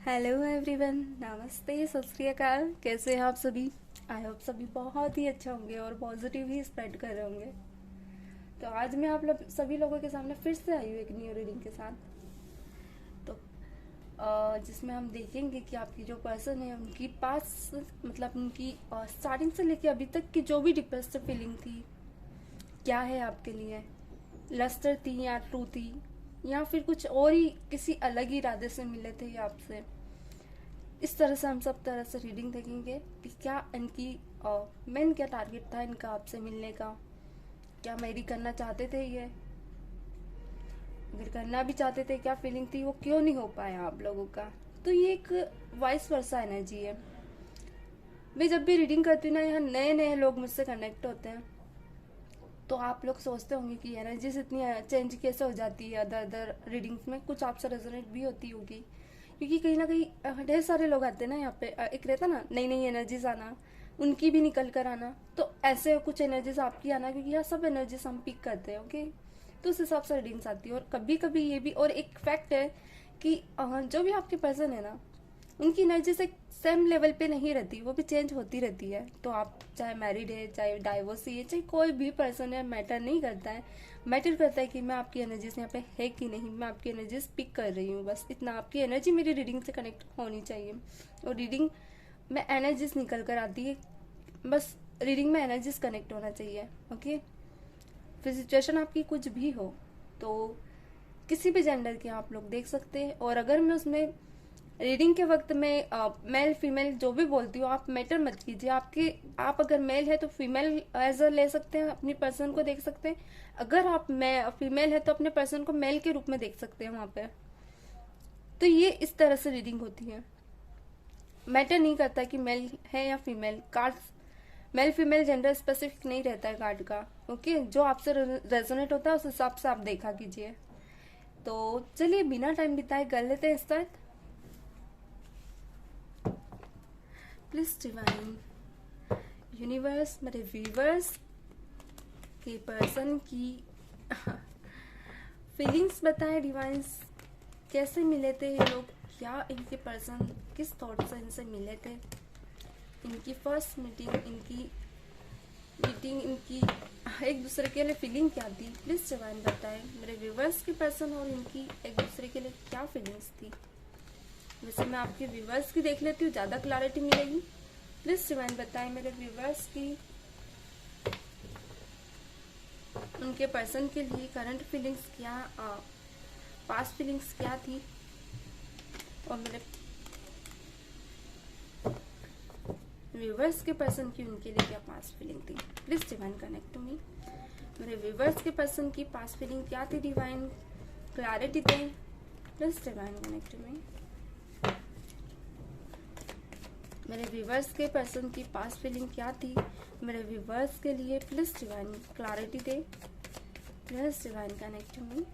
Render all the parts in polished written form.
Hello everyone, नमस्ते, सत श्री अकाल। कैसे हैं आप सभी? आई होप सभी बहुत ही अच्छा होंगे और पॉजिटिव ही स्प्रेड कर रहे होंगे। तो आज मैं आप लोग सभी लोगों के सामने फिर से आई हूँ एक न्यू रीडिंग के साथ। तो जिसमें हम देखेंगे कि आपकी जो पर्सन है उनकी पास मतलब उनकी स्टार्टिंग से लेके अभी तक की जो भी डिप्रेस्ड फीलिंग थी, क्या है आपके लिए। लस्टर थी या ट्रू थी, या फिर कुछ और ही किसी अलग ही इरादे से मिले थे ये आपसे। इस तरह से हम सब तरह से रीडिंग देखेंगे कि क्या इनकी मेन क्या टारगेट था इनका आपसे मिलने का। क्या मैरी करना चाहते थे ये? अगर करना भी चाहते थे, क्या फीलिंग थी, वो क्यों नहीं हो पाया आप लोगों का। तो ये एक वाइस वर्सा एनर्जी है। मैं जब भी रीडिंग करती हूँ ना, यहाँ नए नए लोग मुझसे कनेक्ट होते हैं, तो आप लोग सोचते होंगे कि एनर्जीज इतनी चेंज कैसे हो जाती है अदर अदर रीडिंग्स में। कुछ आपसे रेजोनेट भी होती होगी, क्योंकि कहीं ना कहीं ढेर सारे लोग आते हैं ना यहाँ पे। एक रहता ना नई नई एनर्जीज आना, उनकी भी निकल कर आना, तो ऐसे कुछ एनर्जीज आपकी आना, क्योंकि यहाँ सब एनर्जीज हम पिक करते हैं। ओके, तो उस हिसाब से रीडिंग्स आती है। और कभी कभी ये भी और एक फैक्ट है कि जो भी आपके पर्सन है ना, उनकी एनर्जी से सेम लेवल पे नहीं रहती, वो भी चेंज होती रहती है। तो आप चाहे मैरिड है, चाहे डाइवोर्सी है, चाहे कोई भी पर्सन है, मैटर नहीं करता है। मैटर करता है कि मैं आपकी एनर्जीज यहाँ पे है कि नहीं, मैं आपकी एनर्जीज पिक कर रही हूँ, बस इतना। आपकी एनर्जी मेरी रीडिंग से कनेक्ट होनी चाहिए, और रीडिंग में एनर्जीज निकल कर आती है। बस रीडिंग में एनर्जीज कनेक्ट होना चाहिए। ओके, फिर सिचुएशन आपकी कुछ भी हो तो किसी भी जेंडर के आप लोग देख सकते हैं। और अगर मैं उसमें रीडिंग के वक्त में मेल फीमेल जो भी बोलती हूँ, आप मैटर मत कीजिए। आप अगर मेल है तो फीमेल एज अ ले सकते हैं, अपनी पर्सन को देख सकते हैं। अगर आप फीमेल है तो अपने पर्सन को मेल के रूप में देख सकते हैं वहां पे। तो ये इस तरह से रीडिंग होती है। मैटर नहीं करता कि मेल है या female. Card male female gender specific नहीं रहता है कार्ड का। ओके, जो आपसे रेजोनेट होता है उस हिसाब से आप देखा कीजिए। तो चलिए बिना टाइम बिताए कर लेते हैं स्टार्ट। प्लीज डिवाइन यूनिवर्स, मेरे व्यूवर्स के पर्सन की फीलिंग्स बताए। डिवाइंस कैसे मिले थे ये लोग, क्या इनके पर्सन किस थॉट से इनसे मिले थे, इनकी फर्स्ट मीटिंग इनकी एक दूसरे के लिए फीलिंग क्या थी। प्लीज डिवाइन बताए मेरे व्यूवर्स के पर्सन और इनकी एक दूसरे के लिए क्या फीलिंग्स थी। वैसे मैं आपके व्यूवर्स की देख लेती हूँ, ज़्यादा क्लैरिटी मिलेगी। प्लीज डिवाइन बताएं मेरे व्यूवर्स की उनके पर्सन के लिए करंट फीलिंग्स क्या, पास्ट फीलिंग्स क्या थी, और मेरे व्यूवर्स के पर्सन की उनके लिए क्या पास्ट फीलिंग थी। Please divine connect to me. मेरे व्यूवर्स के पर्सन की पास्ट फीलिंग क्या थी, डिवाइन क्लैरिटी दें। Please divine connect to me. मेरे व्यूवर्स के पर्सन की पास्ट फीलिंग क्या थी मेरे व्यूवर्स के लिए। प्लीज डिवाइन क्लैरिटी दे। Please divine connect to me.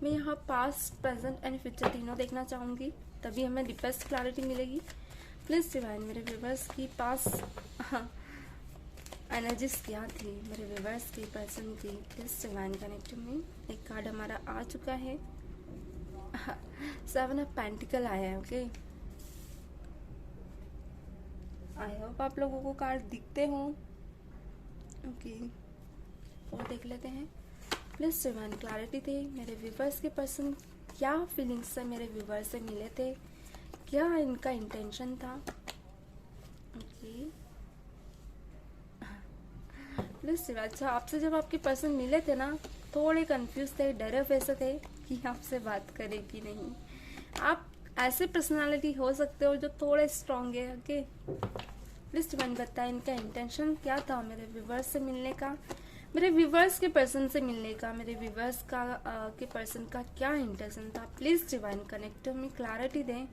मैं यहाँ पास्ट प्रेजेंट एंड फ्यूचर तीनों देखना चाहूँगी, तभी हमें डीपेस्ट क्लैरिटी मिलेगी। प्लीज डिवाइन मेरे व्यूवर्स की पास्ट एनर्जीज क्या थी मेरे व्यूवर्स की पर्सन की। Please divine connect to me. एक कार्ड हमारा आ चुका है, 7 ऑफ पेंटिकल आया है। ओके, आई होप आप लोगों को कार्ड दिखते हों। ओके, और देख लेते हैं। प्लीज डिवाइन क्लैरिटी थे मेरे व्यूवर्स के पर्सन क्या फीलिंग्स से मेरे व्यूवर्स से मिले थे, क्या इनका इंटेंशन था। ओके, प्लीज अच्छा, आपसे जब आपके पर्सन मिले थे ना, थोड़े कंफ्यूज थे, डरे वैसे थे कि आपसे बात करे कि नहीं। आप ऐसे पर्सनालिटी हो सकते हो जो थोड़े स्ट्रांग है। ओके, प्लीज डिवाइन बताएं इनका इंटेंशन क्या था मेरे व्यूवर्स से मिलने का, मेरे व्यूवर्स के पर्सन से मिलने का। मेरे व्यूवर्स का के पर्सन का क्या इंटेंशन था। Please divine connect to me, clarity दें।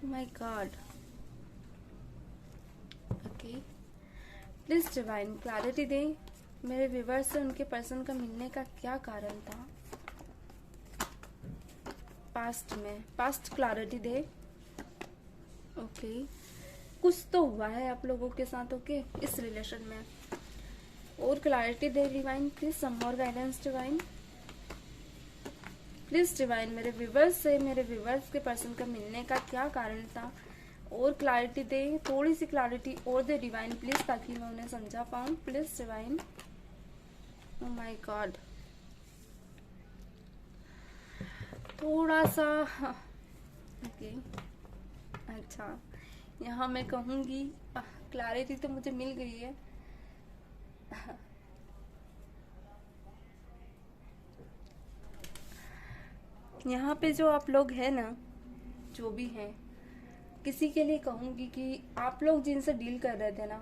My God, okay, please divine clarity दें मेरे व्यूवर्स से उनके पर्सन का मिलने का क्या कारण था। पास्ट में पास्ट क्लैरिटी दे। ओके, कुछ तो हुआ है आप लोगों के साथ। ओके, इस रिलेशन में और क्लैरिटी दे divine. Please some more guidance divine. Please divine मेरे व्यूवर्स से, मेरे व्यूवर्स के पर्सन का मिलने का क्या कारण था, और क्लैरिटी दे, थोड़ी सी क्लैरिटी और दे डिवाइन प्लीज, ताकि मैं उन्हें समझा पाऊँ। Please divine. Oh my God, थोड़ा सा ओके। अच्छा, यहाँ मैं कहूँगी क्लैरिटी तो मुझे मिल गई है। यहाँ पे जो आप लोग हैं ना, जो भी हैं, किसी के लिए कहूँगी कि आप लोग जिनसे डील कर रहे थे ना,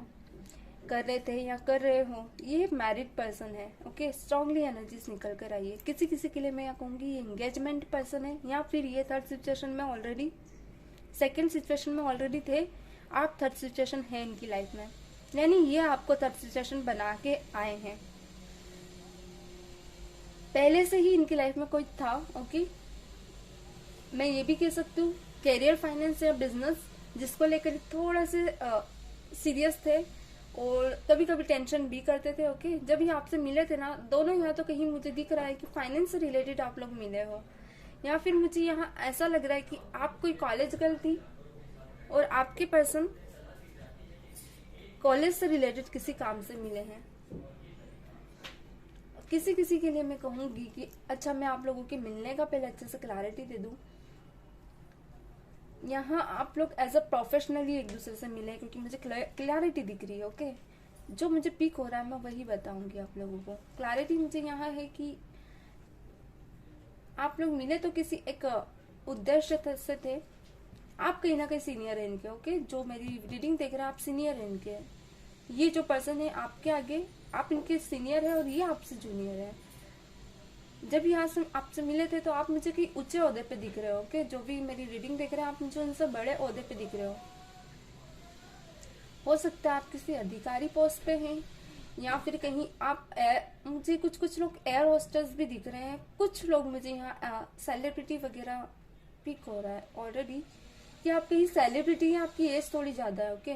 कर रहे थे या कर रहे हो, ये मैरिड पर्सन है। ओके, स्ट्रांगली एनर्जीज निकल कर आई है। किसी किसी के लिए मैं यहाँ कहूँगी ये एंगेजमेंट पर्सन है, या फिर ये थर्ड सिचुएशन में ऑलरेडी, सेकेंड सिचुएशन में ऑलरेडी थे, आप थर्ड सिचुएशन है इनकी लाइफ में, यानी ये आपको थर्ड सिचुएशन बना के आए हैं। पहले से ही इनकी लाइफ में कोई था। ओके, मैं ये भी कह सकती हूँ कैरियर, फाइनेंस या बिजनेस, जिसको लेकर थोड़ा से सीरियस थे और कभी कभी टेंशन भी करते थे। ओके, जब ये आपसे मिले थे ना, दोनों यहाँ तो कहीं मुझे दिख रहा है कि फाइनेंस से रिलेटेड आप लोग मिले हो, या फिर मुझे यहाँ ऐसा लग रहा है कि आप कोई कॉलेज गर्ल थी और आपके पर्सन कॉलेज से रिलेटेड किसी काम से मिले हैं। किसी किसी के लिए मैं कहूंगी कि अच्छा, मैं आप लोगों के मिलने का पहले अच्छे से क्लैरिटी दे दूं। यहाँ आप लोग एज अ प्रोफेशनली एक दूसरे से मिले, क्योंकि मुझे क्लैरिटी दिख रही है। ओके, जो मुझे पिक हो रहा है मैं वही बताऊंगी आप लोगों को। क्लैरिटी मुझे यहाँ है कि आप लोग मिले तो किसी एक उद्देश्य से थे। आप कहीं ना कहीं सीनियर है इनके। ओके, जो मेरी रीडिंग देख रहे हैं आप सीनियर है इनके। ये जो पर्सन है आपके आगे, आप इनके सीनियर है और ये आपसे जूनियर है। जब यहाँ से आपसे मिले थे तो आप मुझे कहीं ऊंचे ओहदे पे दिख रहे हो। ओके, जो भी मेरी रीडिंग देख रहे हैं आप मुझे उनसे बड़े ओहदे पे दिख रहे हो सकता है आप किसी अधिकारी पोस्ट पे हैं, या फिर कहीं आप मुझे कुछ लोग एयर होस्टेस भी दिख रहे हैं। कुछ लोग मुझे यहाँ सेलिब्रिटी वगैरह पिक हो रहा है ऑलरेडी, कि आप कहीं सेलिब्रिटी हैं, आपकी एज थोड़ी ज्यादा है। ओके,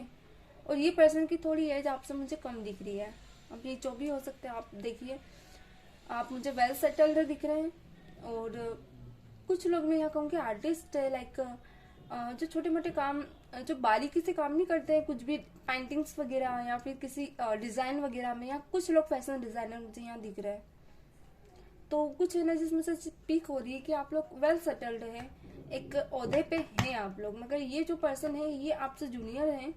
और ये पर्सन की थोड़ी एज आपसे मुझे कम दिख रही है। अब ये जो भी हो सकता है आप देखिए, आप मुझे वेल सेटल्ड दिख रहे हैं। और कुछ लोग मैं यहाँ कहूँगी आर्टिस्ट है, लाइक जो छोटे मोटे काम, जो बारीकी से काम नहीं करते हैं, कुछ भी पेंटिंग्स वगैरह या फिर किसी डिजाइन वगैरह में, या कुछ लोग फैशन डिजाइनर मुझे यहाँ दिख रहे हैं। तो कुछ एनर्जीज में से पीक हो रही है कि आप लोग वेल सेटल्ड है, एक ओहदे पे हैं आप लोग। मगर ये जो पर्सन है ये आपसे जूनियर है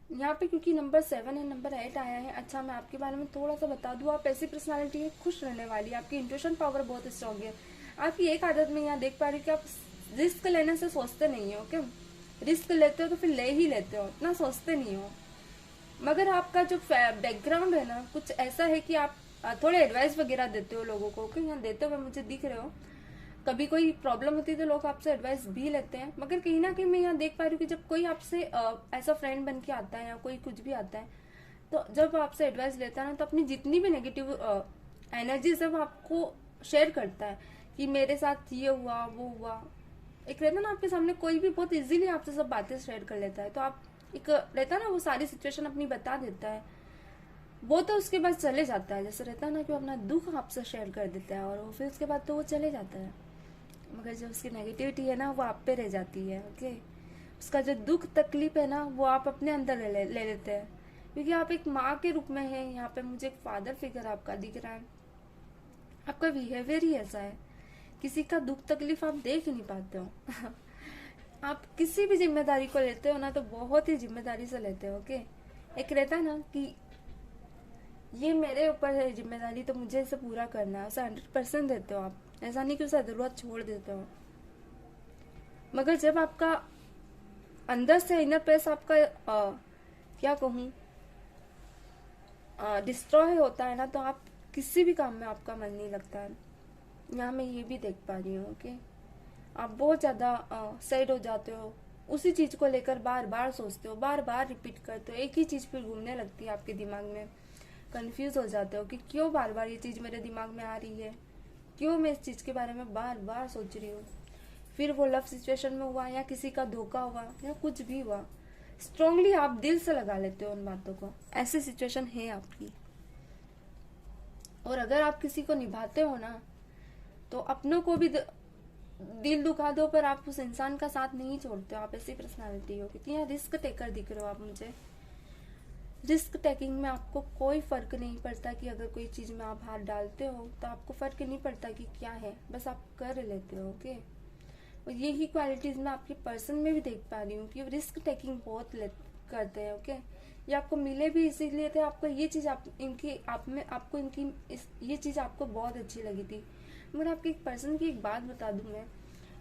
यहाँ पे, क्योंकि नंबर 7 है, नंबर 8 आया है। अच्छा, मैं आपके बारे में थोड़ा सा बता दूं, आप ऐसी पर्सनालिटी है, खुश रहने वाली, आपकी इंट्यूशन पावर बहुत स्ट्रांग है। आपकी एक आदत में यहाँ देख पा रही कि आप रिस्क लेने से सोचते नहीं हो। ओके, रिस्क लेते हो तो फिर ले ही लेते हो, इतना सोचते नहीं हो। मगर आपका जो बैकग्राउंड है ना, कुछ ऐसा है कि आप थोड़े एडवाइस वगैरह देते हो लोगों को। ओके, यहाँ देते हुए मुझे दिख रहे हो। कभी कोई प्रॉब्लम होती है तो लोग आपसे एडवाइस भी लेते हैं। मगर कहीं ना कहीं मैं यहाँ देख पा रही हूँ कि जब कोई आपसे ऐसा फ्रेंड बन के आता है या कोई कुछ भी आता है, तो जब आपसे एडवाइस लेता है ना, तो अपनी जितनी भी नेगेटिव एनर्जी है वो आपको शेयर करता है कि मेरे साथ ये हुआ वो हुआ। एक रहता ना आपके सामने कोई भी बहुत इजीली आपसे सब बातें शेयर कर लेता है, तो आप एक रहता ना वो सारी सिचुएशन अपनी बता देता है, वो तो उसके बाद चले जाता है। जैसे रहता है ना कि वो अपना दुख आपसे शेयर कर देता है और फिर उसके बाद तो वो चले जाता है। मगर जो उसकी नेगेटिविटी है ना वो आप पे रह जाती है। ओके, उसका जो दुख तकलीफ है ना वो आप अपने अंदर ले लेते हैं, क्योंकि आप एक माँ के रूप में है। यहाँ पे मुझे एक फादर फिगर आपका दिख रहा है। आपका बिहेवियर ही ऐसा है, किसी का दुख तकलीफ आप देख नहीं पाते हो। आप किसी भी जिम्मेदारी को लेते हो ना तो बहुत ही जिम्मेदारी से लेते हो। ओके, एक रहता है ना कि ये मेरे ऊपर है जिम्मेदारी, तो मुझे इसे पूरा करना है, उसे 100% देते हो आप। ऐसा नहीं कि उसे जरूरत छोड़ देते हो। मगर जब आपका अंदर से इनर पीस आपका क्या कहूँ डिस्ट्रॉय होता है ना, तो आप किसी भी काम में आपका मन नहीं लगता है। यहाँ मैं ये भी देख पा रही हूँ कि आप बहुत ज्यादा सैड हो जाते हो, उसी चीज को लेकर बार बार सोचते हो, बार बार रिपीट करते हो, एक ही चीज फिर घूमने लगती है आपके दिमाग में। कंफ्यूज हो जाते हो कि क्यों बार बार ये चीज मेरे दिमाग में आ रही है, क्यों मैं इस चीज के बारे में बार बार सोच रही हूँ। फिर वो लव सिचुएशन में हुआ या किसी का धोखा हुआ या कुछ भी हुआ, स्ट्रांगली आप दिल से लगा लेते हो उन बातों को। ऐसी सिचुएशन है आपकी। और अगर आप किसी को निभाते हो ना, तो अपनों को भी दिल दुखा दो पर आप उस इंसान का साथ नहीं छोड़ते हो। आप ऐसी पर्सनालिटी हो, क्योंकि यहाँ रिस्क टेकर दिख रहे हो आप मुझे। रिस्क टेकिंग में आपको कोई फर्क नहीं पड़ता कि अगर कोई चीज में आप हाथ डालते हो तो आपको फर्क नहीं पड़ता कि क्या है, बस आप कर लेते हो। ओके, और यही क्वालिटीज मैं आपके पर्सन में भी देख पा रही हूँ कि रिस्क टेकिंग बहुत करते हैं। ओके, ये आपको मिले भी इसीलिए थे, आपको ये चीज आपको इनकी ये चीज आपको बहुत अच्छी लगी थी। मगर आपके एक पर्सन की एक बात बता दूं मैं,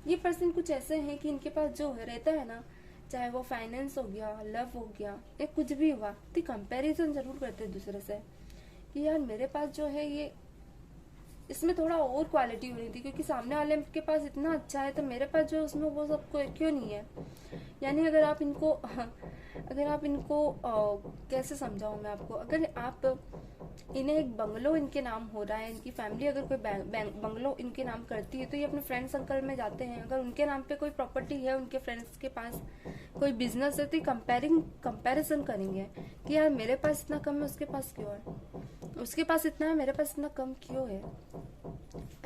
ये पर्सन कुछ ऐसे हैं कि इनके पास जो रहता है ना, चाहे वो फाइनेंस हो गया, लव हो गया या कुछ भी हुआ, तो कंपैरिजन जरूर करते हैं दूसरे से कि यार मेरे पास जो है ये, इसमें थोड़ा और क्वालिटी होनी थी, क्योंकि सामने वाले के पास इतना अच्छा है तो मेरे पास जो उसमें वो सब क्यों नहीं है। यानी अगर आप इनको कैसे समझाऊं मैं आपको, अगर आप इन्हें एक बंगलो इनके नाम हो रहा है, इनकी फैमिली अगर कोई बंगलो इनके नाम करती है तो ये अपने फ्रेंड सर्कल में जाते हैं, अगर उनके नाम पे कोई प्रॉपर्टी है, उनके फ्रेंड्स के पास कोई बिजनेस है, तो कंपैरिजन करेंगे कि यार मेरे पास इतना कम है, उसके पास क्यों है, उसके पास इतना है, मेरे पास इतना कम क्यों है।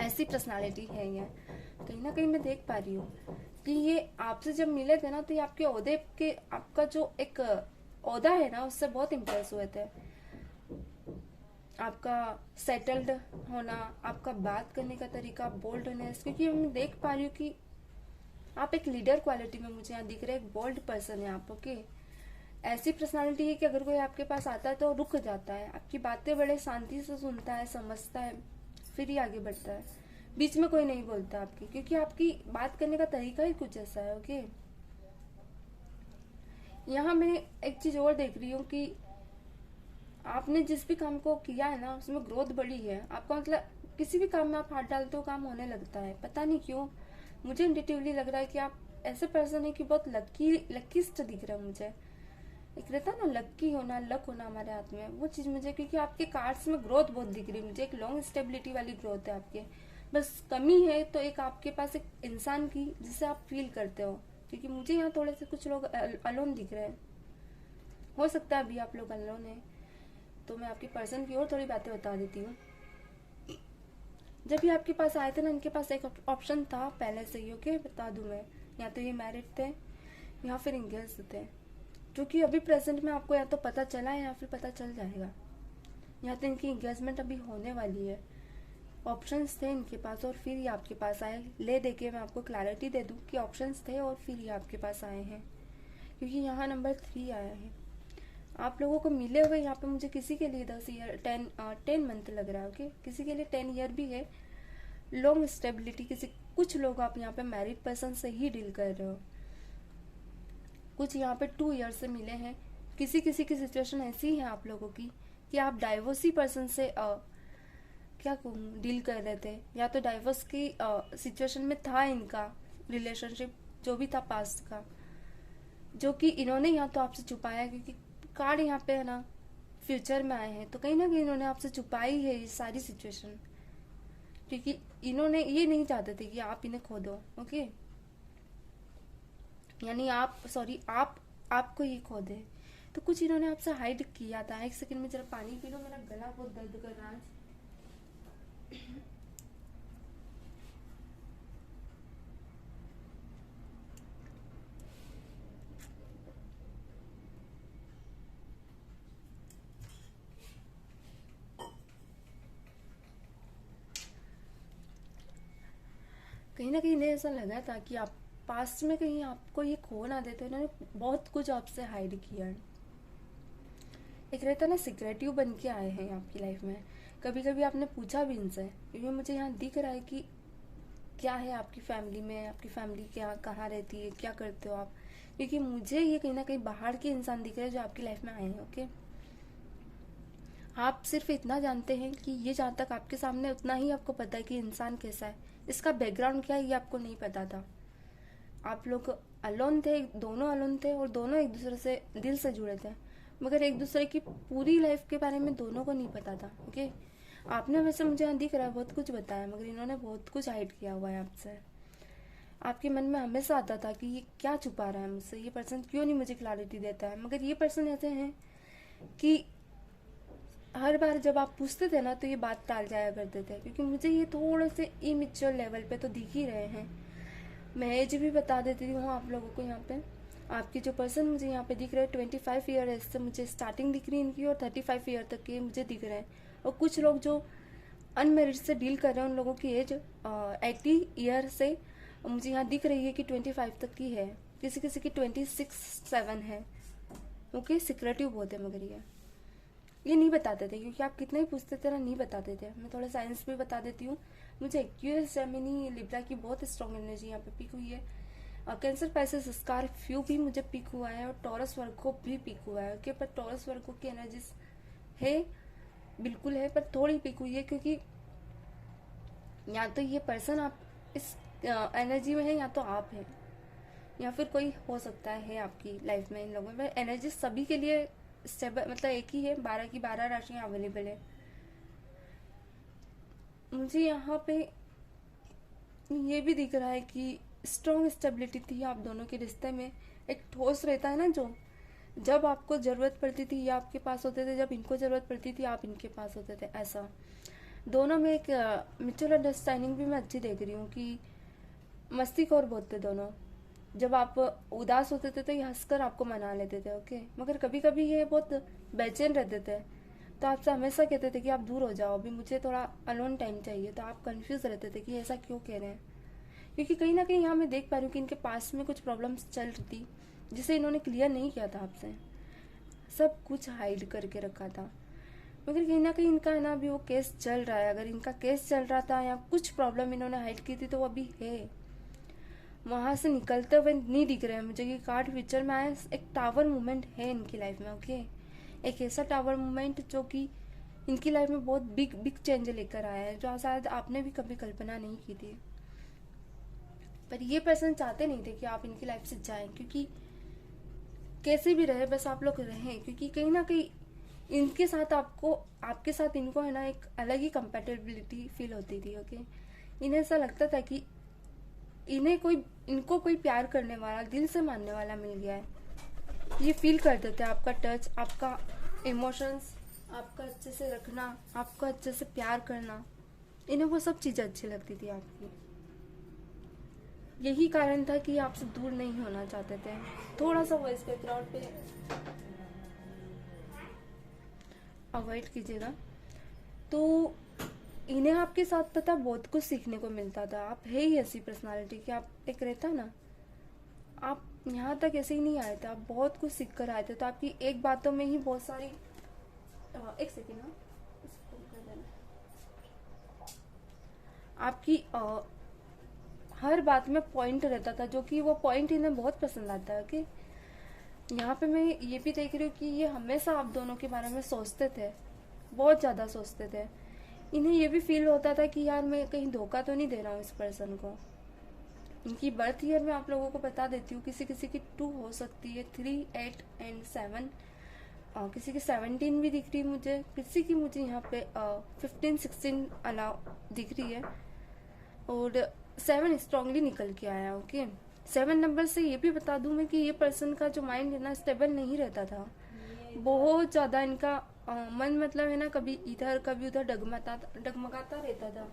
ऐसी पर्सनालिटी है ये, कहीं ना कहीं मैं देख पा रही हूँ कि ये आपसे जब मिले थे ना, तो ये आपके ओहदे के, आपका जो एक ओहदा है ना, उससे बहुत इम्प्रेस हुए थे। आपका सेटल्ड होना, आपका बात करने का तरीका, बोल्डनेस, क्योंकि मैं देख पा रही हूँ कि आप एक लीडर क्वालिटी में मुझे यहाँ दिख रहे हैं, एक बोल्ड पर्सन है आप। ओके, ऐसी पर्सनालिटी है कि अगर कोई आपके पास आता है तो रुक जाता है, आपकी बातें बड़े शांति से सुनता है, समझता है, फिर ही आगे बढ़ता है, बीच में कोई नहीं बोलता आपकी, क्योंकि आपकी बात करने का तरीका ही कुछ ऐसा है। ओके, यहाँ मैं एक चीज और देख रही हूँ कि आपने जिस भी काम को किया है ना, उसमें ग्रोथ बड़ी है आपका, मतलब किसी भी काम में आप हाथ डालते हो काम होने लगता है, पता नहीं क्यों। मुझे इंडिटिवली लग रहा है कि आप ऐसे पर्सन है कि बहुत लकीस्ट दिख रहा है मुझे। एक रहता ना लकी होना, लक होना हमारे हाथ में, वो चीज मुझे, क्योंकि आपके कार्ड्स में ग्रोथ बहुत दिख रही है मुझे, एक लॉन्ग स्टेबिलिटी वाली ग्रोथ है आपके। बस कमी है तो एक आपके पास एक इंसान की जिसे आप फील करते हो, क्योंकि मुझे यहाँ थोड़े से कुछ लोग अलोन दिख रहे हैं, हो सकता है अभी आप लोग अलोन है। तो मैं आपके पर्सन की और थोड़ी बातें बता देती हूँ। जब ये आपके पास आए थे ना, इनके पास एक ऑप्शन था पहले से ही। ओके, बता दूं मैं, या तो ये मैरिड थे या फिर इंगेज थे, जो कि अभी प्रेजेंट में आपको या तो पता चला है या फिर पता चल जाएगा। या तो इनकी एंगेजमेंट अभी होने वाली है, ऑप्शंस थे इनके पास और फिर ये आपके पास आए। ले दे के मैं आपको क्लैरिटी दे दूं कि ऑप्शंस थे और फिर ये आपके पास आए हैं, क्योंकि यहाँ नंबर 3 आया है। आप लोगों को मिले हुए यहाँ पे मुझे किसी के लिए 10 मंथ लग रहा है। ओके, किसी के लिए 10 ईयर भी है, लॉन्ग स्टेबिलिटी। कुछ लोग आप यहाँ पे मैरिड पर्सन से ही डील कर रहे हो, कुछ यहाँ पे 2 ईयर से मिले हैं। किसी किसी की सिचुएशन ऐसी है आप लोगों की कि आप डाइवोर्सी पर्सन से क्या कहूँ डील कर रहे थे, या तो डाइवोर्स की सिचुएशन में था इनका रिलेशनशिप, जो भी था पास्ट का, जो कि इन्होंने यहाँ तो आपसे छुपाया, क्योंकि कार्ड यहाँ पे है ना फ्यूचर में आए हैं, तो कहीं ना कहीं इन्होंने आपसे छुपाई है ये सारी सिचुएशन, क्योंकि इन्होंने ये नहीं चाहते थे कि आप इन्हें खो दो। ओके, यानी आपको ये खो दे, तो कुछ इन्होंने आपसे हाइड किया था। एक सेकंड में जरा पानी पी लो, मेरा गला बहुत दर्द कर रहा है। कहीं ना कहीं इन्हें ऐसा लगा था कि आप पास्ट में कहीं आपको ये खो ना देते, इन्होंने बहुत कुछ आपसे हाइड किया है। एक रहता ना सिक्रेटिव बन के आए हैं आपकी लाइफ में। कभी कभी आपने पूछा भी इनसे, क्योंकि मुझे यहाँ दिख रहा है कि क्या है आपकी फैमिली में, आपकी फैमिली क्या कहाँ रहती है, क्या करते हो आप, क्योंकि मुझे ये कहीं ना कहीं बाहर के इंसान दिख रहे हैं जो आपकी लाइफ में आए हैं। ओके, आप सिर्फ इतना जानते हैं कि ये जहाँ तक आपके सामने, उतना ही आपको पता है कि इंसान कैसा है, इसका बैकग्राउंड क्या है ये आपको नहीं पता था। आप लोग अलोन थे, दोनों अलोन थे और दोनों एक दूसरे से दिल से जुड़े थे, मगर एक दूसरे की पूरी लाइफ के बारे में दोनों को नहीं पता था। ओके, आपने वैसे मुझे यहाँ दिख रहा है बहुत कुछ बताया, मगर इन्होंने बहुत कुछ हाइड किया हुआ है आपसे। आपके मन में हमेशा आता था कि ये क्या छुपा रहा है मुझसे, ये पर्सन क्यों नहीं मुझे क्लैरिटी देता है, मगर ये पर्सन ऐसे हैं कि हर बार जब आप पूछते थे ना तो ये बात टाल जाया करते थे, क्योंकि मुझे ये थोड़े से इमेच्योर लेवल पे तो दिख ही रहे हैं। मैं एज भी बता देती हूँ आप लोगों को। यहाँ पे आपकी जो पर्सन मुझे यहाँ पे दिख रहे हैं 25 ईयर एज से मुझे स्टार्टिंग दिख रही है इनकी, और 35 ईयर तक के मुझे दिख रहे हैं। और कुछ लोग जो अनमेरिड से डील कर रहे हैं उन लोगों की एज 80 ईयर से मुझे यहाँ दिख रही है कि 25 तक की है, किसी किसी की 26-7 है। ओके, सिक्रेटिव बहुत है, मगर ये नहीं बताते थे, क्योंकि आप कितना ही पूछते थे ना, नहीं बताते थे। मैं थोड़ा साइंस भी बता देती हूँ। मुझे एक्यूएस जेमिनी लिब्रा की बहुत स्ट्रॉन्ग एनर्जी यहाँ पे पिक हुई है। कैंसर पाइसेस स्कॉर्पियो भी मुझे पिक हुआ है, और टॉरस वर्गो भी पिक हुआ है। ओके, पर टॉरस वर्गो की एनर्जीज है, बिल्कुल है, पर थोड़ी पिक हुई है, क्योंकि या तो ये पर्सन आप इस एनर्जी में है, या तो आप हैं, या फिर कोई हो सकता है आपकी लाइफ में। इन लोगों में एनर्जी सभी के लिए स्टेबल, मतलब एक ही है। 12 की 12 राशियां अवेलेबल है। मुझे यहाँ पे ये भी दिख रहा है कि स्ट्रॉन्ग स्टेबिलिटी थी आप दोनों के रिश्ते में। एक ठोस रहता है ना, जो जब आपको जरूरत पड़ती थी ये आपके पास होते थे, जब इनको जरूरत पड़ती थी आप इनके पास होते थे। ऐसा दोनों में एक म्यूचुअल अंडरस्टैंडिंग भी मैं अच्छी देख रही हूँ कि मस्तीखोर बहुत थे दोनों। जब आप उदास होते थे तो ये हंसकर आपको मना लेते थे। ओके, मगर कभी कभी ये बहुत बेचैन रहते थे, तो आपसे हमेशा कहते थे कि आप दूर हो जाओ, अभी मुझे थोड़ा अलोन टाइम चाहिए। तो आप कंफ्यूज रहते थे कि ऐसा क्यों कह रहे हैं, क्योंकि कहीं ना कहीं यहाँ मैं देख पा रही हूँ कि इनके पास में कुछ प्रॉब्लम्स चल रही थी जिसे इन्होंने क्लियर नहीं किया था आपसे, सब कुछ हाइड करके रखा था। मगर कहीं ना कहीं इनका है ना अभी वो केस चल रहा है। अगर इनका केस चल रहा था या कुछ प्रॉब्लम इन्होंने हाइड की थी तो वो अभी है, वहां से निकलते हुए नहीं दिख रहे हैं मुझे। कि कार्ड पिक्चर में आया, एक टावर मूवमेंट है इनकी लाइफ में। ओके, एक ऐसा टावर मूवमेंट जो कि इनकी लाइफ में बहुत बिग बिग चेंज लेकर आया है, जो शायद आपने भी कभी कल्पना नहीं की थी। पर ये पर्सन चाहते नहीं थे कि आप इनकी लाइफ से जाएं, क्योंकि कैसे भी रहे बस आप लोग रहें, क्योंकि कहीं ना कहीं इनके साथ आपको, आपके साथ इनको है ना एक अलग ही कंपेटेबिलिटी फील होती थी। ओके, इन्हें ऐसा लगता था कि इनको कोई प्यार करने वाला, दिल से मानने वाला मिल गया है। ये फील करते थे आपका टच, आपका इमोशंस, आपका अच्छे से रखना, आपका अच्छे से प्यार करना, इन्हें वो सब चीजें अच्छी लगती थी आपकी। यही कारण था कि आपसे दूर नहीं होना चाहते थे। थोड़ा सा वॉइस बैकग्राउंड पे अवॉइड कीजिएगा। तो इन्हें आपके साथ पता बहुत कुछ सीखने को मिलता था। आप है ही ऐसी पर्सनालिटी कि आप एक रहता ना, आप यहाँ तक ऐसे ही नहीं आए थे, आप बहुत कुछ सीख कर आए थे। तो आपकी एक बातों में ही बहुत सारी एक सेकेंड ना, आपकी हर बात में पॉइंट रहता था, जो कि वो पॉइंट इन्हें बहुत पसंद आता है। ओके, यहाँ पे मैं ये भी देख रही हूँ कि ये हमेशा आप दोनों के बारे में सोचते थे, बहुत ज़्यादा सोचते थे। इन्हें ये भी फील होता था कि यार मैं कहीं धोखा तो नहीं दे रहा हूँ इस पर्सन को। इनकी बर्थ ईयर मैं आप लोगों को बता देती हूँ। किसी किसी की 2 हो सकती है, 3, 8 एंड 7, किसी की 17 भी दिख रही है मुझे, किसी की मुझे यहाँ पे 15-16 अलाउ दिख रही है, और 7 स्ट्रांगली निकल के आया। ओके, 7 नंबर से ये भी बता दूं मैं कि ये पर्सन का जो माइंड है ना स्टेबल नहीं रहता था। बहुत ज्यादा इनका मन, मतलब है ना, कभी इधर कभी उधर डगमगाता रहता था,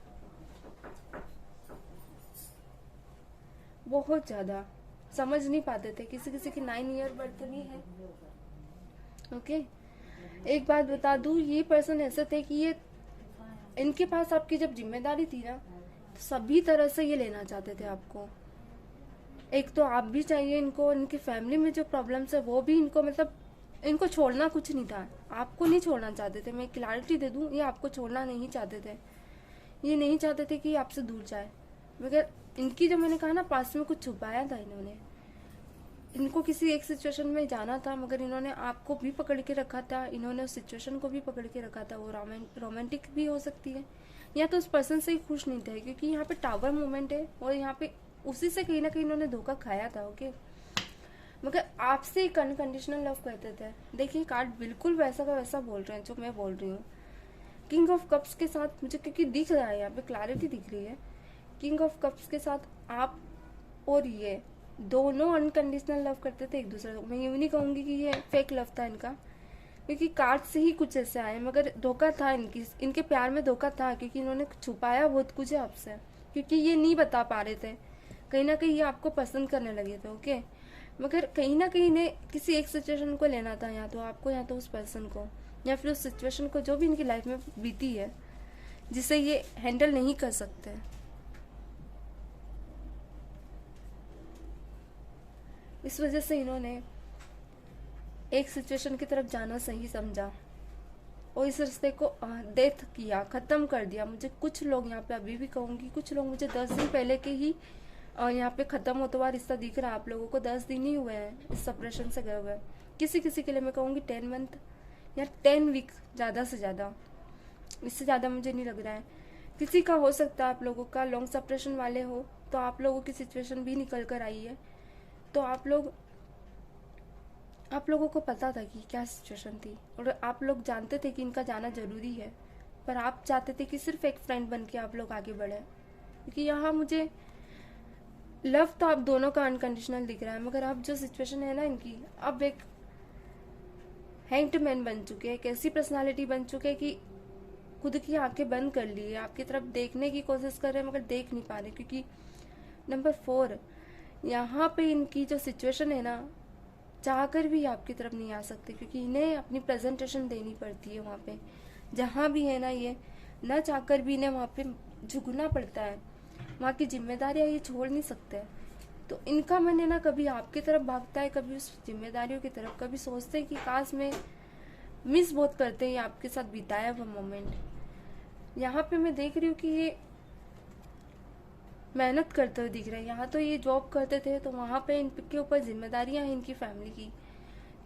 बहुत ज्यादा समझ नहीं पाते थे। किसी किसी की 9 ईयर बर्थ भी है। ओके, एक बात बता दूं, ये पर्सन ऐसे थे कि ये, इनके पास आपकी जब जिम्मेदारी थी ना, सभी तरह से ये लेना चाहते थे आपको। एक तो आप भी चाहिए इनको, इनकी फैमिली में जो प्रॉब्लम्स है वो भी इनको, मतलब इनको छोड़ना कुछ नहीं था, आपको नहीं छोड़ना चाहते थे। मैं क्लैरिटी दे दूं, ये आपको छोड़ना नहीं चाहते थे। ये नहीं चाहते थे कि आपसे दूर जाए, मगर इनकी जो मैंने कहा ना पास में कुछ छुपाया था इन्होंने। इनको किसी एक सिचुएशन में जाना था, मगर इन्होंने आपको भी पकड़ के रखा था, इन्होंने उस सिचुएशन को भी पकड़ के रखा था। वो रोमांटिक भी हो सकती है, या तो उस पर्सन से ही खुश नहीं थे, क्योंकि यहाँ पे टावर मूवमेंट है, और यहाँ पे उसी से कहीं ना कहीं इन्होंने धोखा खाया था। ओके, मगर आपसे एक अनकंडीशनल लव करते थे। देखिए, कार्ड बिल्कुल वैसा का वैसा बोल रहे हैं जो मैं बोल रही हूँ। किंग ऑफ कप्स के साथ मुझे, क्योंकि दिख रहा है यहाँ पे, क्लैरिटी दिख रही है, किंग ऑफ कप्स के साथ आप और ये दोनों अनकंडीशनल लव करते थे एक दूसरे को। मैं यूं नहीं कहूंगी कि ये फेक लव था इनका, क्योंकि कार्ड से ही कुछ ऐसे आए, मगर धोखा था इनके प्यार में धोखा था, क्योंकि इन्होंने छुपाया बहुत कुछ है आपसे, क्योंकि ये नहीं बता पा रहे थे। कहीं ना कहीं ये आपको पसंद करने लगे थे, ओके। मगर कहीं ना कहीं इन्हें किसी एक सिचुएशन को लेना था, या तो आपको या तो उस पर्सन को, या फिर उस सिचुएशन को जो भी इनकी लाइफ में बीती है जिसे ये हैंडल नहीं कर सकते। इस वजह से इन्होंने एक सिचुएशन की तरफ जाना सही समझा और इस रिश्ते को डेथ किया, ख़त्म कर दिया। मुझे कुछ लोग यहाँ पे, अभी भी कहूँगी, कुछ लोग मुझे 10 दिन पहले के ही यहाँ पे ख़त्म होता हुआ रिश्ता दिख रहा है। आप लोगों को 10 दिन ही हुए हैं इस सेपरेशन से गए हुए। किसी किसी के लिए मैं कहूँगी 10 मंथ या 10 वीक, ज़्यादा से ज़्यादा, इससे ज़्यादा मुझे नहीं लग रहा है। किसी का हो सकता है, आप लोगों का लॉन्ग सेपरेशन वाले हो तो आप लोगों की सिचुएशन भी निकल कर आई है। तो आप लोगों को पता था कि क्या सिचुएशन थी, और आप लोग जानते थे कि इनका जाना जरूरी है, पर आप चाहते थे कि सिर्फ एक फ्रेंड बन के आप लोग आगे बढ़े। क्योंकि यहाँ मुझे लव तो आप दोनों का अनकंडीशनल दिख रहा है, मगर अब जो सिचुएशन है ना इनकी, अब एक हैंग्ड मैन बन चुके हैं, एक ऐसी पर्सनालिटी बन चुके हैं कि खुद की आंखें बंद कर ली है, आपकी तरफ देखने की कोशिश कर रहे हैं मगर देख नहीं पा रहे। क्योंकि नंबर 4 यहाँ पे इनकी जो सिचुएशन है ना, चाहकर भी आपकी तरफ नहीं आ सकते, क्योंकि इन्हें अपनी प्रेजेंटेशन देनी पड़ती है वहाँ पे, जहाँ भी है ना, ये न चाहकर भी इन्हें वहाँ पे झुकना पड़ता है। वहाँ की जिम्मेदारियाँ ये छोड़ नहीं सकते। तो इनका मन है ना, कभी आपकी तरफ भागता है, कभी उस जिम्मेदारियों की तरफ, कभी सोचते हैं कि काश में मिस बहुत करते हैं आपके साथ बिताया वो मोमेंट। यहाँ पे मैं देख रही हूँ कि ये मेहनत करते हुए दिख रहे हैं। यहाँ तो ये जॉब करते थे, तो वहाँ पे इनके ऊपर जिम्मेदारियाँ हैं इनकी फैमिली की,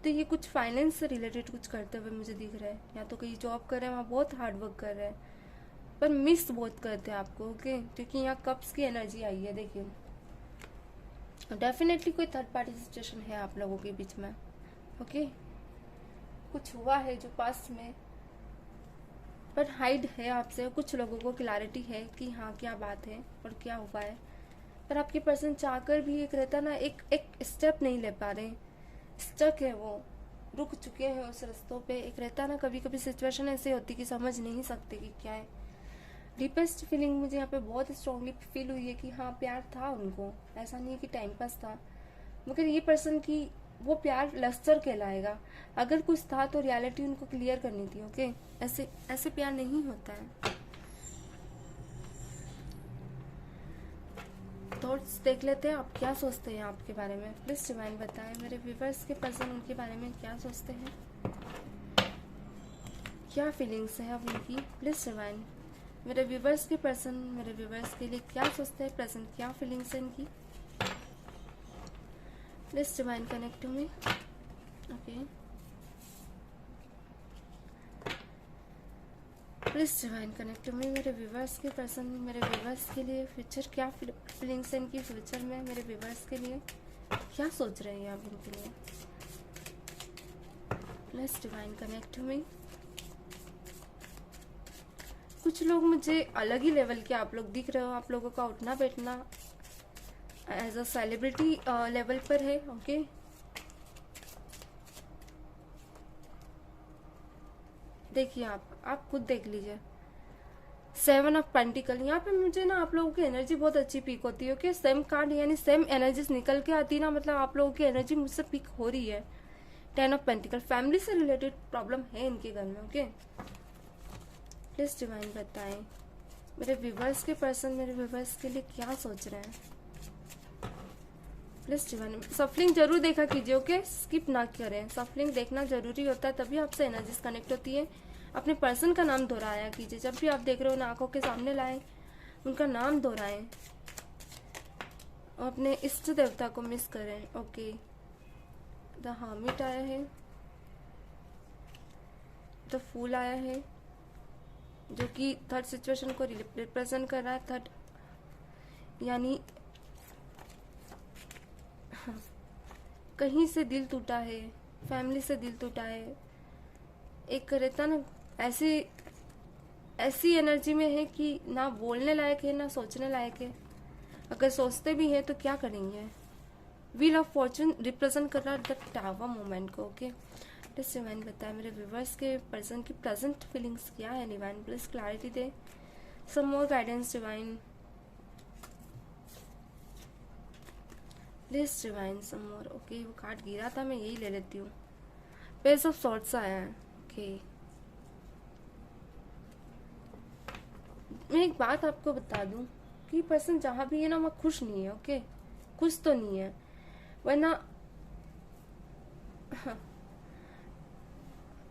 तो ये कुछ फाइनेंस से रिलेटेड कुछ करते हुए मुझे दिख रहा है। या तो कहीं जॉब कर रहे हैं, वहाँ बहुत हार्ड वर्क कर रहे हैं, पर मिस बहुत करते हैं आपको, ओके। क्योंकि यहाँ कप्स की एनर्जी आई है, देखिए। डेफिनेटली कोई थर्ड पार्टी सिचुएशन है आप लोगों के बीच में, ओके। कुछ हुआ है जो पास्ट में, पर हाइड है आपसे। कुछ लोगों को क्लैरिटी है कि हाँ क्या बात है और क्या हुआ है, पर आपके पर्सन चाहकर भी एक रहता ना, एक स्टेप नहीं ले पा रहे, स्टक है, वो रुक चुके हैं उस रास्तों पे। एक रहता ना, कभी कभी सिचुएशन ऐसी होती कि समझ नहीं सकते कि क्या है। डीपेस्ट फीलिंग मुझे यहाँ पे बहुत स्ट्रांगली फील हुई है कि हाँ प्यार था उनको, ऐसा नहीं है कि टाइम पास था, मगर ये पर्सन की वो प्यार लस्टर कहलाएगा। अगर कुछ था तो रियलिटी उनको क्लियर करनी थी, ओके। ऐसे प्यार नहीं होता है। थॉट्स देख लेते हैं, आप क्या सोचते हैं आपके बारे में। प्लीज डिवाइन बताएं मेरे व्यूअर्स के पर्सन उनके बारे में क्या सोचते हैं, क्या फीलिंग्स है अब उनकी। प्लीज डिवाइन मेरे व्यूअर्स के पर्सन मेरे व्यूअर्स के लिए क्या सोचते हैं, प्रेजेंट क्या फीलिंग्स है इनकी। Please divine connect to me, okay. Please divine connect to me मेरे व्यूअर्स के पर्सन मेरे व्यूअर्स के लिए फ्यूचर क्या फीलिंग्स है इनकी। फ्यूचर में मेरे व्यूअर्स के लिए क्या सोच रहे हैं आप इनके लिए। Please divine connect to me. कुछ लोग मुझे अलग ही लेवल के आप लोग दिख रहे हो, आप लोगों का उठना बैठना एज अ सेलिब्रिटी लेवल पर है, ओके। देखिए आप खुद देख लीजिए। 7 ऑफ पेंटिकल, यहाँ पे मुझे ना आप लोगों की एनर्जी बहुत अच्छी पीक होती है, ओके। सेम कार्ड यानी सेम एनर्जीज निकल के आती है ना, मतलब आप लोगों की एनर्जी मुझसे पीक हो रही है। 10 ऑफ पेंटिकल, फैमिली से रिलेटेड प्रॉब्लम है इनके घर में, ओके। प्लीज डिवाइन बताएं मेरे व्यूअर्स के पर्सन मेरे व्यूअर्स के लिए क्या सोच रहे हैं। प्लीज डिवाइन सफलिंग जरूर देखा कीजिए, ओके। स्किप ना करें, सफलिंग देखना जरूरी होता है, तभी आपसे एनर्जीज कनेक्ट होती है। अपने पर्सन का नाम दोहराया कीजिए, जब भी आप देख रहे हो ना, आंखों के सामने लाएं, उनका नाम दोहराएं और अपने इष्ट देवता को मिस करें, ओके। द हर्मिट आया है, द फूल आया है, जो कि थर्ड सिचुएशन को रिप्रेजेंट कर रहा है। थर्ड यानी कहीं से दिल टूटा है, फैमिली से दिल टूटा है। एक रहता ना, ऐसी एनर्जी में है कि ना बोलने लायक है ना सोचने लायक है। अगर सोचते भी है तो क्या करेंगे। व्हील ऑफ फॉर्चून रिप्रेजेंट कर रहा है द टावर मोमेंट को, ओके। प्लीज डिवाइन बताए मेरे व्यूवर्स के पर्सन की प्रेजेंट फीलिंग्स क्या है। डिवाइन प्लीज क्लैरिटी दे, some more guidance divine, please divine some more. Okay, वो कार्ड गिरा था, मैं यही ले लेती हूँ। पेज ऑफ सॉर्ट्स आया है। ओके, मैं एक बात आपको बता दूं कि पर्सन जहां भी है ना, वो खुश नहीं है। ओके, खुश तो नहीं है, वरना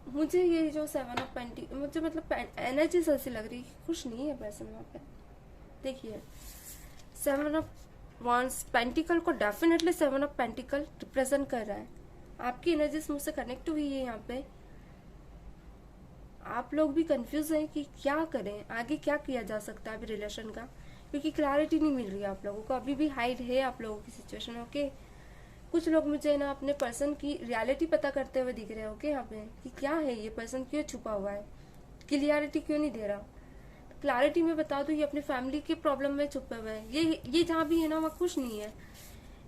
मुझे ये जो 7 ऑफ पेंटी, मुझे मतलब एनर्जी ऐसी लग रही है, खुश नहीं है पर्सन वहाँ पे। देखिए 7 ऑफ वॉन्ड्स पेंटिकल को डेफिनेटली 7 ऑफ पेंटिकल रिप्रेजेंट कर रहा है। आपकी एनर्जी मुझसे कनेक्ट हुई है यहाँ पे। आप लोग भी कंफ्यूज हैं कि क्या करें, आगे क्या किया जा सकता है अभी रिलेशन का, क्योंकि क्लैरिटी नहीं मिल रही है आप लोगों को। अभी भी हाइड है आप लोगों की सिचुएशन। ओके, कुछ लोग मुझे ना अपने पर्सन की रियलिटी पता करते हुए दिख रहे हैं। ओके, यहाँ पे कि क्या है ये पर्सन, क्यों छुपा हुआ है, क्लियरिटी क्यों नहीं दे रहा। क्लैरिटी में बता दूं, ये अपनी फैमिली के प्रॉब्लम में छुपे हुए हैं। ये जहाँ भी है ना, वहाँ खुश नहीं है।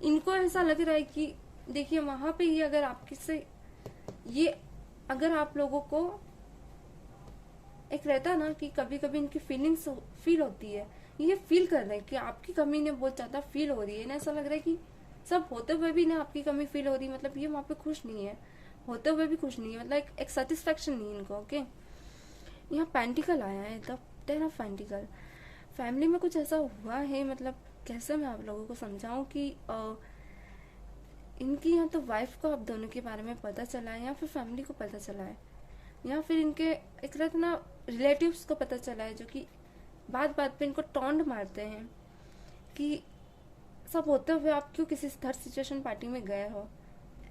इनको ऐसा लग रहा है कि देखिए वहां पे ये अगर आपके से ये अगर आप लोगों को एक रहता ना कि कभी कभी इनकी फीलिंग्स फील होती है, ये फील कर रहे हैं कि आपकी कमी ने बहुत ज्यादा फील हो रही है ना। ऐसा लग रहा है कि सब होते हुए भी ना आपकी कमी फील हो रही है, मतलब ये वहां पे खुश नहीं है, होते हुए भी खुश नहीं है, मतलब एक सेटिस्फेक्शन नहीं है इनको। ओके, यहाँ पेंटिकल आया है, द 10 ऑफ पेंटिकल। फैमिली में कुछ ऐसा हुआ है, मतलब कैसे मैं आप लोगों को समझाऊं कि इनकी या तो वाइफ को आप दोनों के बारे में पता चला है, या फिर फैमिली को पता चला है, या फिर इनके एक तरह ना रिलेटिव्स को पता चला है, जो कि बात बात पे इनको टॉन्ट मारते हैं कि सब होते हुए आप क्यों किसी थर्ड सिचुएशन पार्टी में गए हो।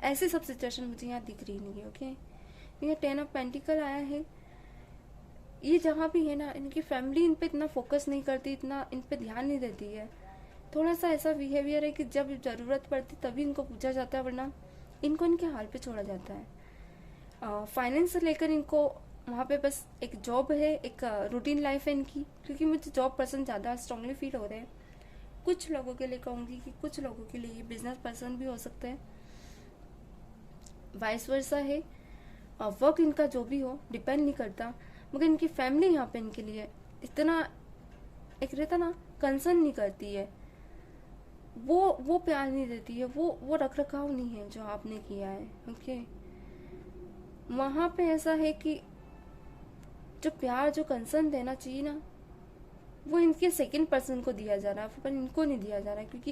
ऐसी सब सिचुएशन मुझे यहाँ दिख रही नहीं है। ओके, ये 10 ऑफ पेंटिकल आया है। ये जहाँ भी है ना, इनकी फैमिली इन पे इतना फोकस नहीं करती, इतना इन पे ध्यान नहीं देती है। थोड़ा सा ऐसा बिहेवियर है कि जब जरूरत पड़ती तभी इनको पूछा जाता है, वरना इनको इनके हाल पे छोड़ा जाता है। फाइनेंस से लेकर इनको वहाँ पे बस एक जॉब है, एक रूटीन लाइफ है इनकी, क्योंकि मुझे जॉब पर्सन ज़्यादा स्ट्रांगली फील हो रहे हैं। कुछ लोगों के लिए कहूँगी कि कुछ लोगों के लिए ये बिजनेस पर्सन भी हो सकते हैं, वाइस वर्सा है। वर्क इनका जो भी हो डिपेंड नहीं करता, मगर इनकी फैमिली यहाँ पे इनके लिए इतना एक रहता ना कंसर्न नहीं करती है, वो प्यार नहीं देती है, वो रख रखाव नहीं है जो आपने किया है। ओके, वहां पे ऐसा है कि जो प्यार जो कंसर्न देना चाहिए ना, वो इनके सेकंड पर्सन को दिया जा रहा है, पर इनको नहीं दिया जा रहा है, क्योंकि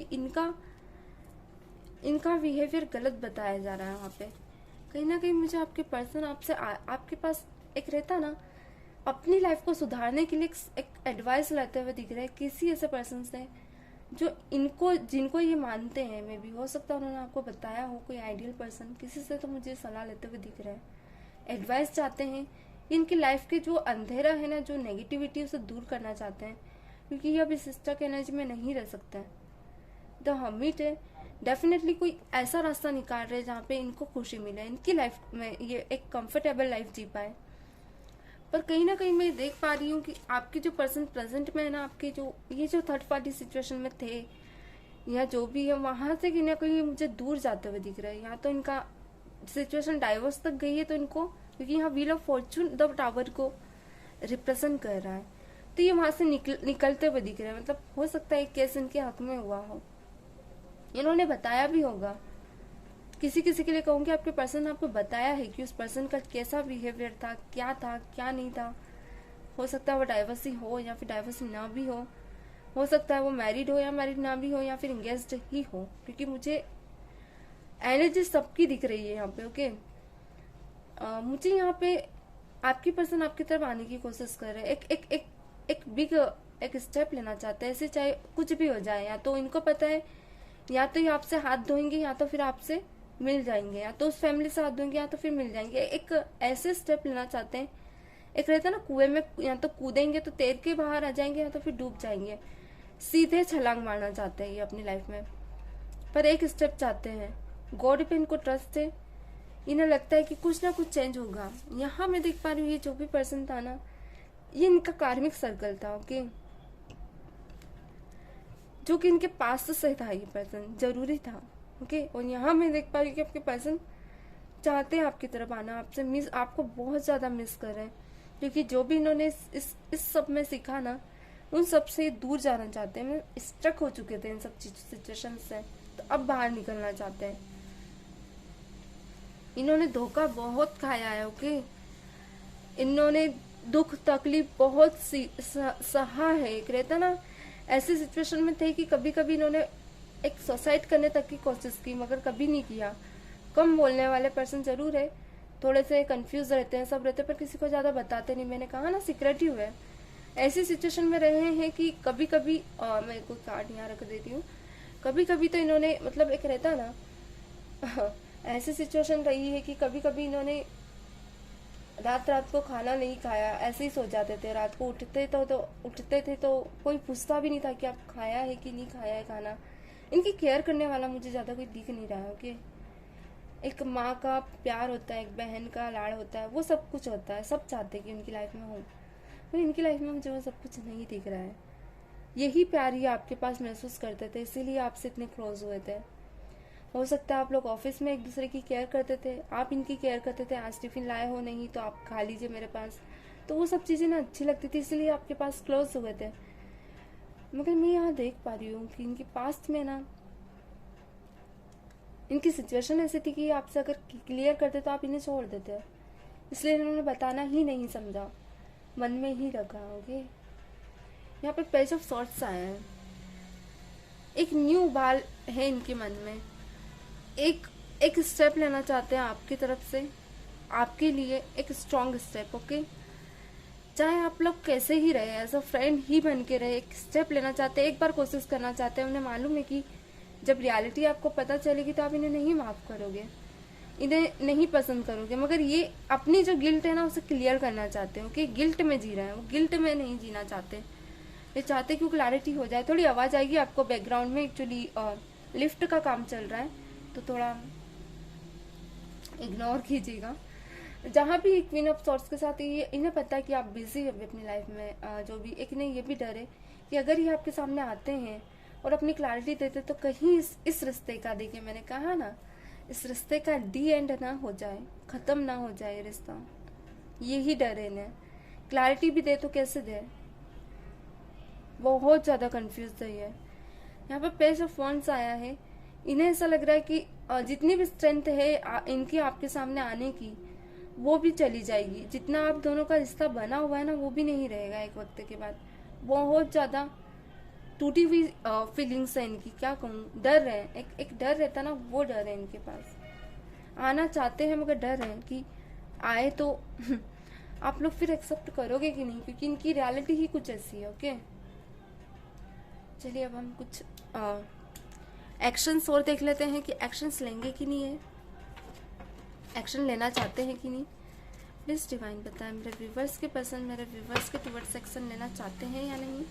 इनका बिहेवियर गलत बताया जा रहा है वहाँ पे। कहीं ना कहीं मुझे आपके पर्सन आपसे आपके पास एक रहता ना अपनी लाइफ को सुधारने के लिए एक एडवाइस लेते हुए दिख रहा है किसी ऐसे पर्सन से जो जिनको ये मानते हैं। मे भी हो सकता है उन्होंने आपको बताया हो, कोई आइडियल पर्सन, किसी से तो मुझे सलाह लेते हुए दिख रहा है, एडवाइस चाहते हैं। इनकी लाइफ के जो अंधेरा है ना, जो नेगेटिविटी, उसे दूर करना चाहते हैं, क्योंकि ये अब इस सिस्टर के एनर्जी में नहीं रह सकते हैं। द हर्मिट है, डेफिनेटली कोई ऐसा रास्ता निकाल रहे हैं जहाँ पे इनको खुशी मिले, इनकी लाइफ में ये एक कंफर्टेबल लाइफ जी पाए। पर कहीं ना कहीं मैं देख पा रही हूँ कि आपके जो पर्सन प्रेजेंट में है ना, आपके जो ये जो थर्ड पार्टी सिचुएशन में थे या जो भी है, वहां से कहीं ना कहीं मुझे दूर जाते हुए दिख रहा है। या तो इनका सिचुएशन डाइवोर्स तक गई है, तो इनको, क्योंकि यहाँ wheel of Fortune the tower को रिप्रेजेंट कर रहा है, तो ये वहां से निकलते हुए दिख रहे हैं। मतलब हो सकता है केस इनके हक में हुआ हो, इन्होंने बताया भी होगा। किसी किसी के लिए कहूँगी आपके पर्सन ने आपको बताया है कि उस पर्सन का कैसा बिहेवियर था, क्या नहीं था। हो सकता है वो डाइवर्सी हो या फिर डाइवर्सी ना भी हो सकता है वो मैरिड हो या मैरिड ना भी हो, या फिर इंगेज्ड ही हो, क्योंकि मुझे एनर्जी सबकी दिख रही है यहाँ पे। ओके, मुझे यहाँ पे आपकी पर्सन आपकी तरफ आने की कोशिश कर रहे हैं, एक बिग एक स्टेप लेना चाहते हैं, ऐसे चाहे कुछ भी हो जाए। या तो इनको पता है, या तो ये आपसे हाथ धोएंगे, या तो फिर आपसे मिल जाएंगे, या तो उस फैमिली से हाथ धोएंगे, या तो फिर मिल जाएंगे। एक ऐसे स्टेप लेना चाहते हैं, एक रहता है ना कुएं में, या तो कूदेंगे तो तैर के बाहर आ जाएंगे, या तो फिर डूब जाएंगे। सीधे छलांग मारना चाहते हैं ये अपनी लाइफ में, पर एक स्टेप चाहते हैं। गॉड पे इनको ट्रस्ट है, इन्हें लगता है कि कुछ ना कुछ चेंज होगा। यहाँ मैं देख पा रही हूँ ये जो भी पर्सन था ना, ये इनका कार्मिक सर्कल था। ओके, जो कि इनके पास से था, ये पर्सन जरूरी था। ओके, और यहाँ मैं देख पा रही हूँ कि आपके पर्सन चाहते हैं आपकी तरफ आना, आपसे मिस, आपको बहुत ज़्यादा मिस कर रहे हैं, क्योंकि जो भी इन्होंने इस सब में सीखा ना, उन सब से दूर जाना चाहते हैं। स्टक हो चुके थे इन सब सिचुएशन से, तो अब बाहर निकलना चाहते हैं। इन्होंने धोखा बहुत खाया है, ओके। इन्होंने दुख तकलीफ बहुत सहा है। एक रहता ना, ऐसी सिचुएशन में थे कि कभी कभी इन्होंने एक सुसाइड करने तक की कोशिश की, मगर कभी नहीं किया। कम बोलने वाले पर्सन जरूर है, थोड़े से कंफ्यूज रहते हैं, सब रहते हैं, पर किसी को ज़्यादा बताते नहीं। मैंने कहा ना, सिक्रेटिव है। ऐसी सिचुएशन में रहे हैं कि कभी कभी मैं कोई कार्ड यहाँ रख देती हूँ। कभी कभी तो इन्होंने, मतलब एक रहता ना ऐसी सिचुएशन रही है कि कभी कभी इन्होंने रात रात को खाना नहीं खाया, ऐसे ही सो जाते थे। रात को उठते थे तो कोई पूछता भी नहीं था कि आप खाया है कि नहीं खाया है खाना। इनकी केयर करने वाला मुझे ज़्यादा कोई दिख नहीं रहा है, ओके। एक माँ का प्यार होता है, एक बहन का लाड़ होता है, वो सब कुछ होता है, सब चाहते हैं कि उनकी लाइफ में हो, पर इनकी लाइफ में मुझे वो सब कुछ नहीं दिख रहा है। यही प्यार ही आपके पास महसूस करते थे, इसीलिए आपसे इतने क्लोज हुए थे। हो सकता है आप लोग ऑफिस में एक दूसरे की केयर करते थे, आप इनकी केयर करते थे। आज टिफिन लाए हो, नहीं तो आप खा लीजिए मेरे पास, तो वो सब चीज़ें ना अच्छी लगती थी, इसलिए आपके पास क्लोज हुए थे। मगर मैं यहाँ देख पा रही हूँ कि इनकी पास्ट में ना, इनकी सिचुएशन ऐसी थी कि आपसे अगर क्लियर करते तो आप इन्हें छोड़ देते, इसलिए इन्होंने बताना ही नहीं समझा, मन में ही रखा, ओके। यहाँ पे पेज ऑफ सॉर्ट्स आए हैं। एक न्यू उबाल है इनके मन में, एक स्टेप लेना चाहते हैं आपकी तरफ से, आपके लिए एक स्ट्रॉन्ग स्टेप, ओके। चाहे आप लोग कैसे ही रहे, एज अ फ्रेंड ही बन के रहे, एक स्टेप लेना चाहते हैं, एक बार कोशिश करना चाहते हैं। उन्हें मालूम है कि जब रियलिटी आपको पता चलेगी तो आप इन्हें नहीं माफ करोगे, इन्हें नहीं पसंद करोगे, मगर ये अपनी जो गिल्ट है ना, उसे क्लियर करना चाहते हो कि गिल्ट में जी रहे हैं। वो गिल्ट में नहीं जीना चाहते, ये चाहते कि क्लैरिटी हो जाए। थोड़ी आवाज़ आएगी आपको बैकग्राउंड में, एक्चुअली लिफ्ट का काम चल रहा है, तो थोड़ा इग्नोर कीजिएगा। जहाँ भी क्वीन ऑफ सॉर्ट्स के साथ ये, इन्हें पता है कि आप बिजी हो अपनी लाइफ में, जो भी। एक इन्हें ये भी डर है कि अगर ये आपके सामने आते हैं और अपनी क्लैरिटी देते, तो कहीं इस रिश्ते का, देखिए मैंने कहा ना, इस रिश्ते का डी एंड ना हो जाए, ख़त्म ना हो जाए रिश्ता, यही डर है इन्हें। क्लैरिटी भी दे तो कैसे दे, बहुत ज़्यादा कंफ्यूज है ये। यहाँ पे पेज ऑफ वॉन्ड्स आया है। इन्हें ऐसा लग रहा है कि जितनी भी स्ट्रेंथ है इनकी आपके सामने आने की, वो भी चली जाएगी। जितना आप दोनों का रिश्ता बना हुआ है ना, वो भी नहीं रहेगा एक वक्त के बाद। बहुत ज़्यादा टूटी हुई फीलिंग्स है इनकी, क्या कहूँ, डर है, एक डर रहता ना, वो डर है इनके पास। आना चाहते हैं मगर डर है कि आए तो आप लोग फिर एक्सेप्ट करोगे कि नहीं, क्योंकि इनकी रियलिटी ही कुछ ऐसी है, ओके। चलिए अब हम कुछ एक्शंस और देख लेते हैं कि एक्शंस लेंगे कि नहीं है, एक्शन लेना चाहते हैं कि नहीं। प्लीज डिवाइन बताएं, मेरे व्यूवर्स के पर्सन मेरे व्यूवर्स के टुवर्ड्स एक्शन लेना चाहते हैं या नहीं।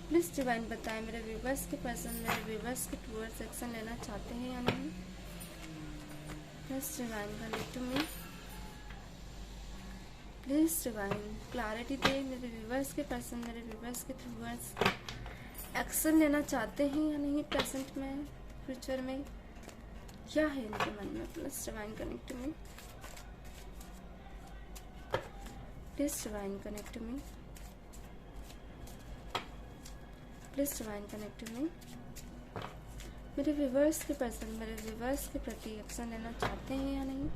प्लीज डिवाइन बताएं, मेरे व्यूवर्स के पर्सन मेरे व्यूवर्स के टुवर्ड्स एक्शन लेना चाहते हैं या नहीं। Please divine connect to me, please divine clarity दे, मेरे व्यूवर्स के पर्सन मेरे व्यूवर्स के टुवर्ड्स एक्शन लेना चाहते हैं या नहीं, प्रेजेंट में, फ्यूचर में, क्या है इनके मन में। Please divine connect to me, please divine connect to me, please divine connect to me. मेरे व्यूवर्स के पर्सन मेरे व्यूवर्स के प्रति एक्शन लेना चाहते हैं या नहीं।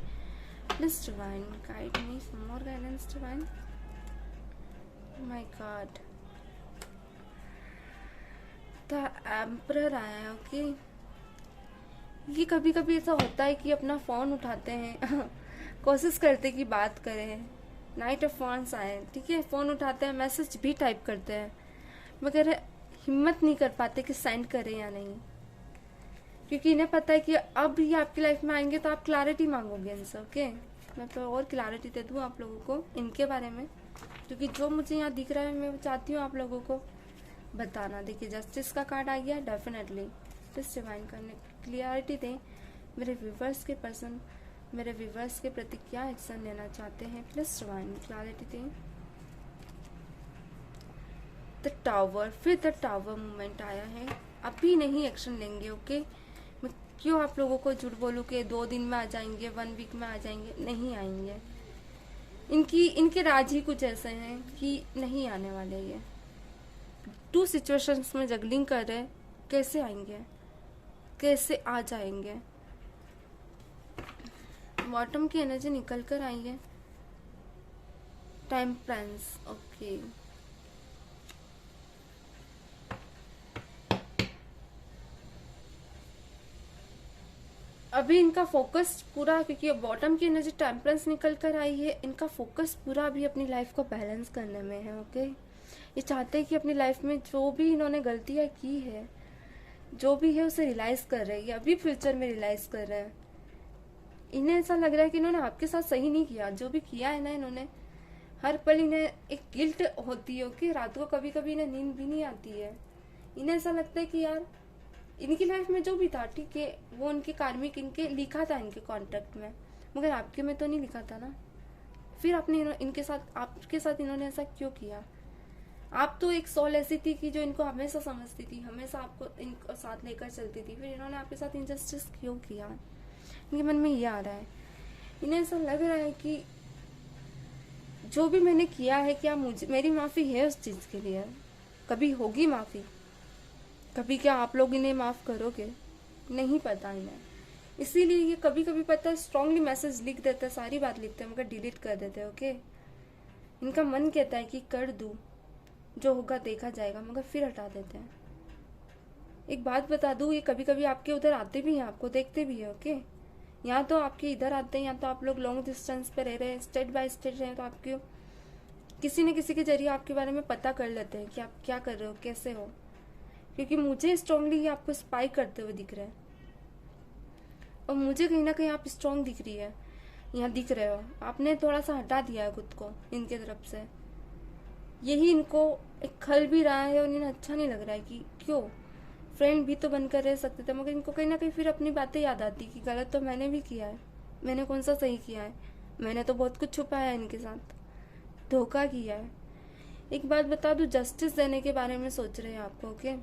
Please divine guide me for more guidance divine. My God, the emperor आया है, ओके। ये कभी कभी ऐसा होता है कि अपना फ़ोन उठाते हैं कोशिश करते कि बात करें। नाइट ऑफ वॉन्ड्स आए, ठीक है, फ़ोन उठाते हैं, मैसेज भी टाइप करते हैं, मगर हिम्मत नहीं कर पाते कि सेंड करें या नहीं, क्योंकि इन्हें पता है कि अब ये आपकी लाइफ में आएंगे तो आप क्लैरिटी मांगोगे इनसे, ओके। मैं तो और क्लैरिटी दे दूँ आप लोगों को इनके बारे में, क्योंकि जो मुझे यहाँ दिख रहा है मैं चाहती हूँ आप लोगों को बताना। देखिए जस्टिस का कार्ड आ गया, डेफिनेटली प्लीज डिवाइन करने क्लियरिटी दें, मेरे व्यूवर्स के पर्सन मेरे व्यूवर्स के प्रति क्या एक्शन लेना चाहते हैं। प्लीज डिवाइन क्लैरिटी दें। द टावर, फिर द टावर मूवमेंट आया है। अभी नहीं एक्शन लेंगे, ओके। मैं क्यों आप लोगों को झूठ बोलूं कि 2 दिन में आ जाएंगे, 1 वीक में आ जाएंगे? नहीं आएंगे। इनके राज ही कुछ ऐसे हैं कि नहीं आने वाले। ये 2 सिचुएशंस में जगलिंग कर रहे, कैसे आएंगे, कैसे आ जाएंगे? बॉटम की एनर्जी निकल कर आई है। Temperance, okay. अभी इनका फोकस पूरा, क्योंकि बॉटम की एनर्जी टेम्परेंस निकल कर आई है, इनका फोकस पूरा अभी अपनी लाइफ को बैलेंस करने में है। ओके, ये चाहते हैं कि अपनी लाइफ में जो भी इन्होंने गलतियां की है, जो भी है उसे रियलाइज कर रहे हैं, अभी फ्यूचर में रियलाइज कर रहे हैं। इन्हें ऐसा लग रहा है कि इन्होंने आपके साथ सही नहीं किया, जो भी किया है ना इन्होंने। हर पल इन्हें एक गिल्ट होती है कि रात को कभी कभी इन्हें नींद भी नहीं आती है। इन्हें ऐसा लगता है कि यार इनकी लाइफ में जो भी था ठीक है, वो उनके कार्मिक इनके लिखा था इनके कॉन्ट्रैक्ट में, मगर आपके में तो नहीं लिखा था ना। फिर आपने इनके साथ, आपके साथ इन्होंने ऐसा क्यों किया? आप तो एक सोल ऐसी थी कि जो इनको हमेशा समझती थी, हमेशा आपको इनको साथ लेकर चलती थी, फिर इन्होंने आपके साथ इनजस्टिस क्यों किया? इनके मन में ये आ रहा है। इन्हें ऐसा लग रहा है कि जो भी मैंने किया है, क्या मेरी माफ़ी है उस चीज़ के लिए? कभी होगी माफ़ी? कभी क्या आप लोग इन्हें माफ़ करोगे? नहीं पता इन्हें। इसीलिए ये कभी कभी पता है स्ट्रांगली मैसेज लिख देते हैं, सारी बात लिखते हैं मगर डिलीट कर देते हैं। ओके, इनका मन कहता है कि कर दूँ, जो होगा देखा जाएगा, मगर फिर हटा देते हैं। एक बात बता दूँ, ये कभी कभी आपके उधर आते भी हैं, आपको देखते भी है। ओके, या तो आपके इधर आते हैं, या तो आप लोग लॉन्ग डिस्टेंस पे रह रहे हैं, स्टेट बाय स्टेट रहे हैं, तो आपके किसी न किसी के जरिए आपके बारे में पता कर लेते हैं कि आप क्या कर रहे हो, कैसे हो। क्योंकि मुझे स्ट्रांगली ये आपको स्पाई करते हुए दिख रहे हैं, और मुझे कहीं ना कहीं आप स्ट्रांग दिख रही है, यहाँ दिख रहे हो। आपने थोड़ा सा हटा दिया है खुद को इनके तरफ से। यही इनको एक खल भी रहा है, और इन्हें अच्छा नहीं लग रहा है कि क्यों, फ्रेंड भी तो बनकर रह सकते थे। मगर इनको कहीं ना कहीं फिर अपनी बातें याद आती कि गलत तो मैंने भी किया है, मैंने कौन सा सही किया है, मैंने तो बहुत कुछ छुपाया है इनके साथ, धोखा किया है। एक बात बता दूं, जस्टिस देने के बारे में सोच रहे हैं आपको। ओके,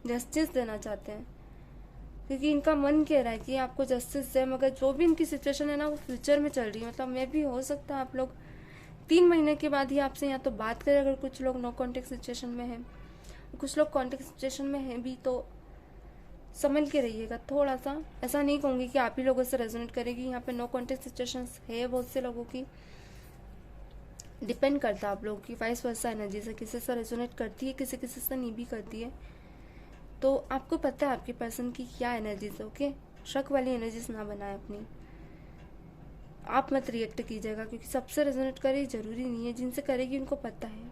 जस्टिस देना चाहते हैं, क्योंकि इनका मन कह रहा है कि आपको जस्टिस दे, मगर जो भी इनकी सिचुएशन है ना वो फ्यूचर में चल रही है। मतलब मैं भी, हो सकता है आप लोग 3 महीने के बाद ही आपसे या तो बात करें, अगर कुछ लोग नो कॉन्टेक्ट सिचुएशन में हैं, कुछ लोग कॉन्टेक्ट सिचुएशन में हैं भी, तो समझ के रहिएगा थोड़ा सा। ऐसा नहीं कहूँगी कि आप ही लोगों से रेजोनेट करेगी, यहाँ पे नो कॉन्टेक्ट सिचुएशंस है बहुत से लोगों की, डिपेंड करता है आप लोगों की वाइस वर्सा एनर्जी से, किसी से रेजोनेट करती है, किसी किसी से नहीं भी करती है। तो आपको पता है आपके पर्सन की क्या एनर्जीज है। ओके, शक वाली एनर्जीज ना बनाए अपनी। आप मत रिएक्ट कीजिएगा, क्योंकि सबसे रेजोनेट करे जरूरी नहीं है, जिनसे करेगी उनको पता है।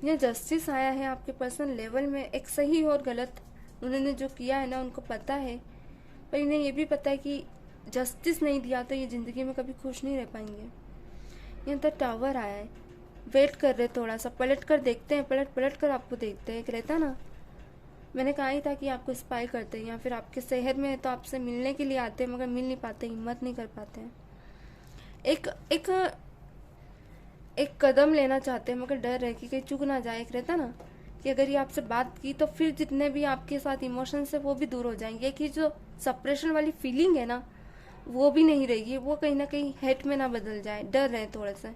यह जस्टिस आया है आपके पर्सन लेवल में, एक सही और गलत उन्होंने जो किया है ना उनको पता है, पर इन्हें ये भी पता है कि जस्टिस नहीं दिया तो ये ज़िंदगी में कभी खुश नहीं रह पाएंगे। यहाँ तक टावर आया है, वेट कर रहे, थोड़ा सा पलट कर देखते हैं, पलट पलट कर आपको देखते हैं। एक रहता ना, मैंने कहा ही था कि आपको स्पाई करते हैं, या फिर आपके शहर में है तो आपसे मिलने के लिए आते हैं, मगर मिल नहीं पाते, हिम्मत नहीं कर पाते हैं। एक एक एक कदम लेना चाहते हैं, मगर डर है कि कहीं चूक ना जाए। एक रहता ना कि अगर ये आपसे बात की तो फिर जितने भी आपके साथ इमोशंस है वो भी दूर हो जाएंगे, कि जो सप्रेशन वाली फीलिंग है ना वो भी नहीं रहेगी, वो कहीं ना कहीं हेट में ना बदल जाए। डर रहे थोड़े से,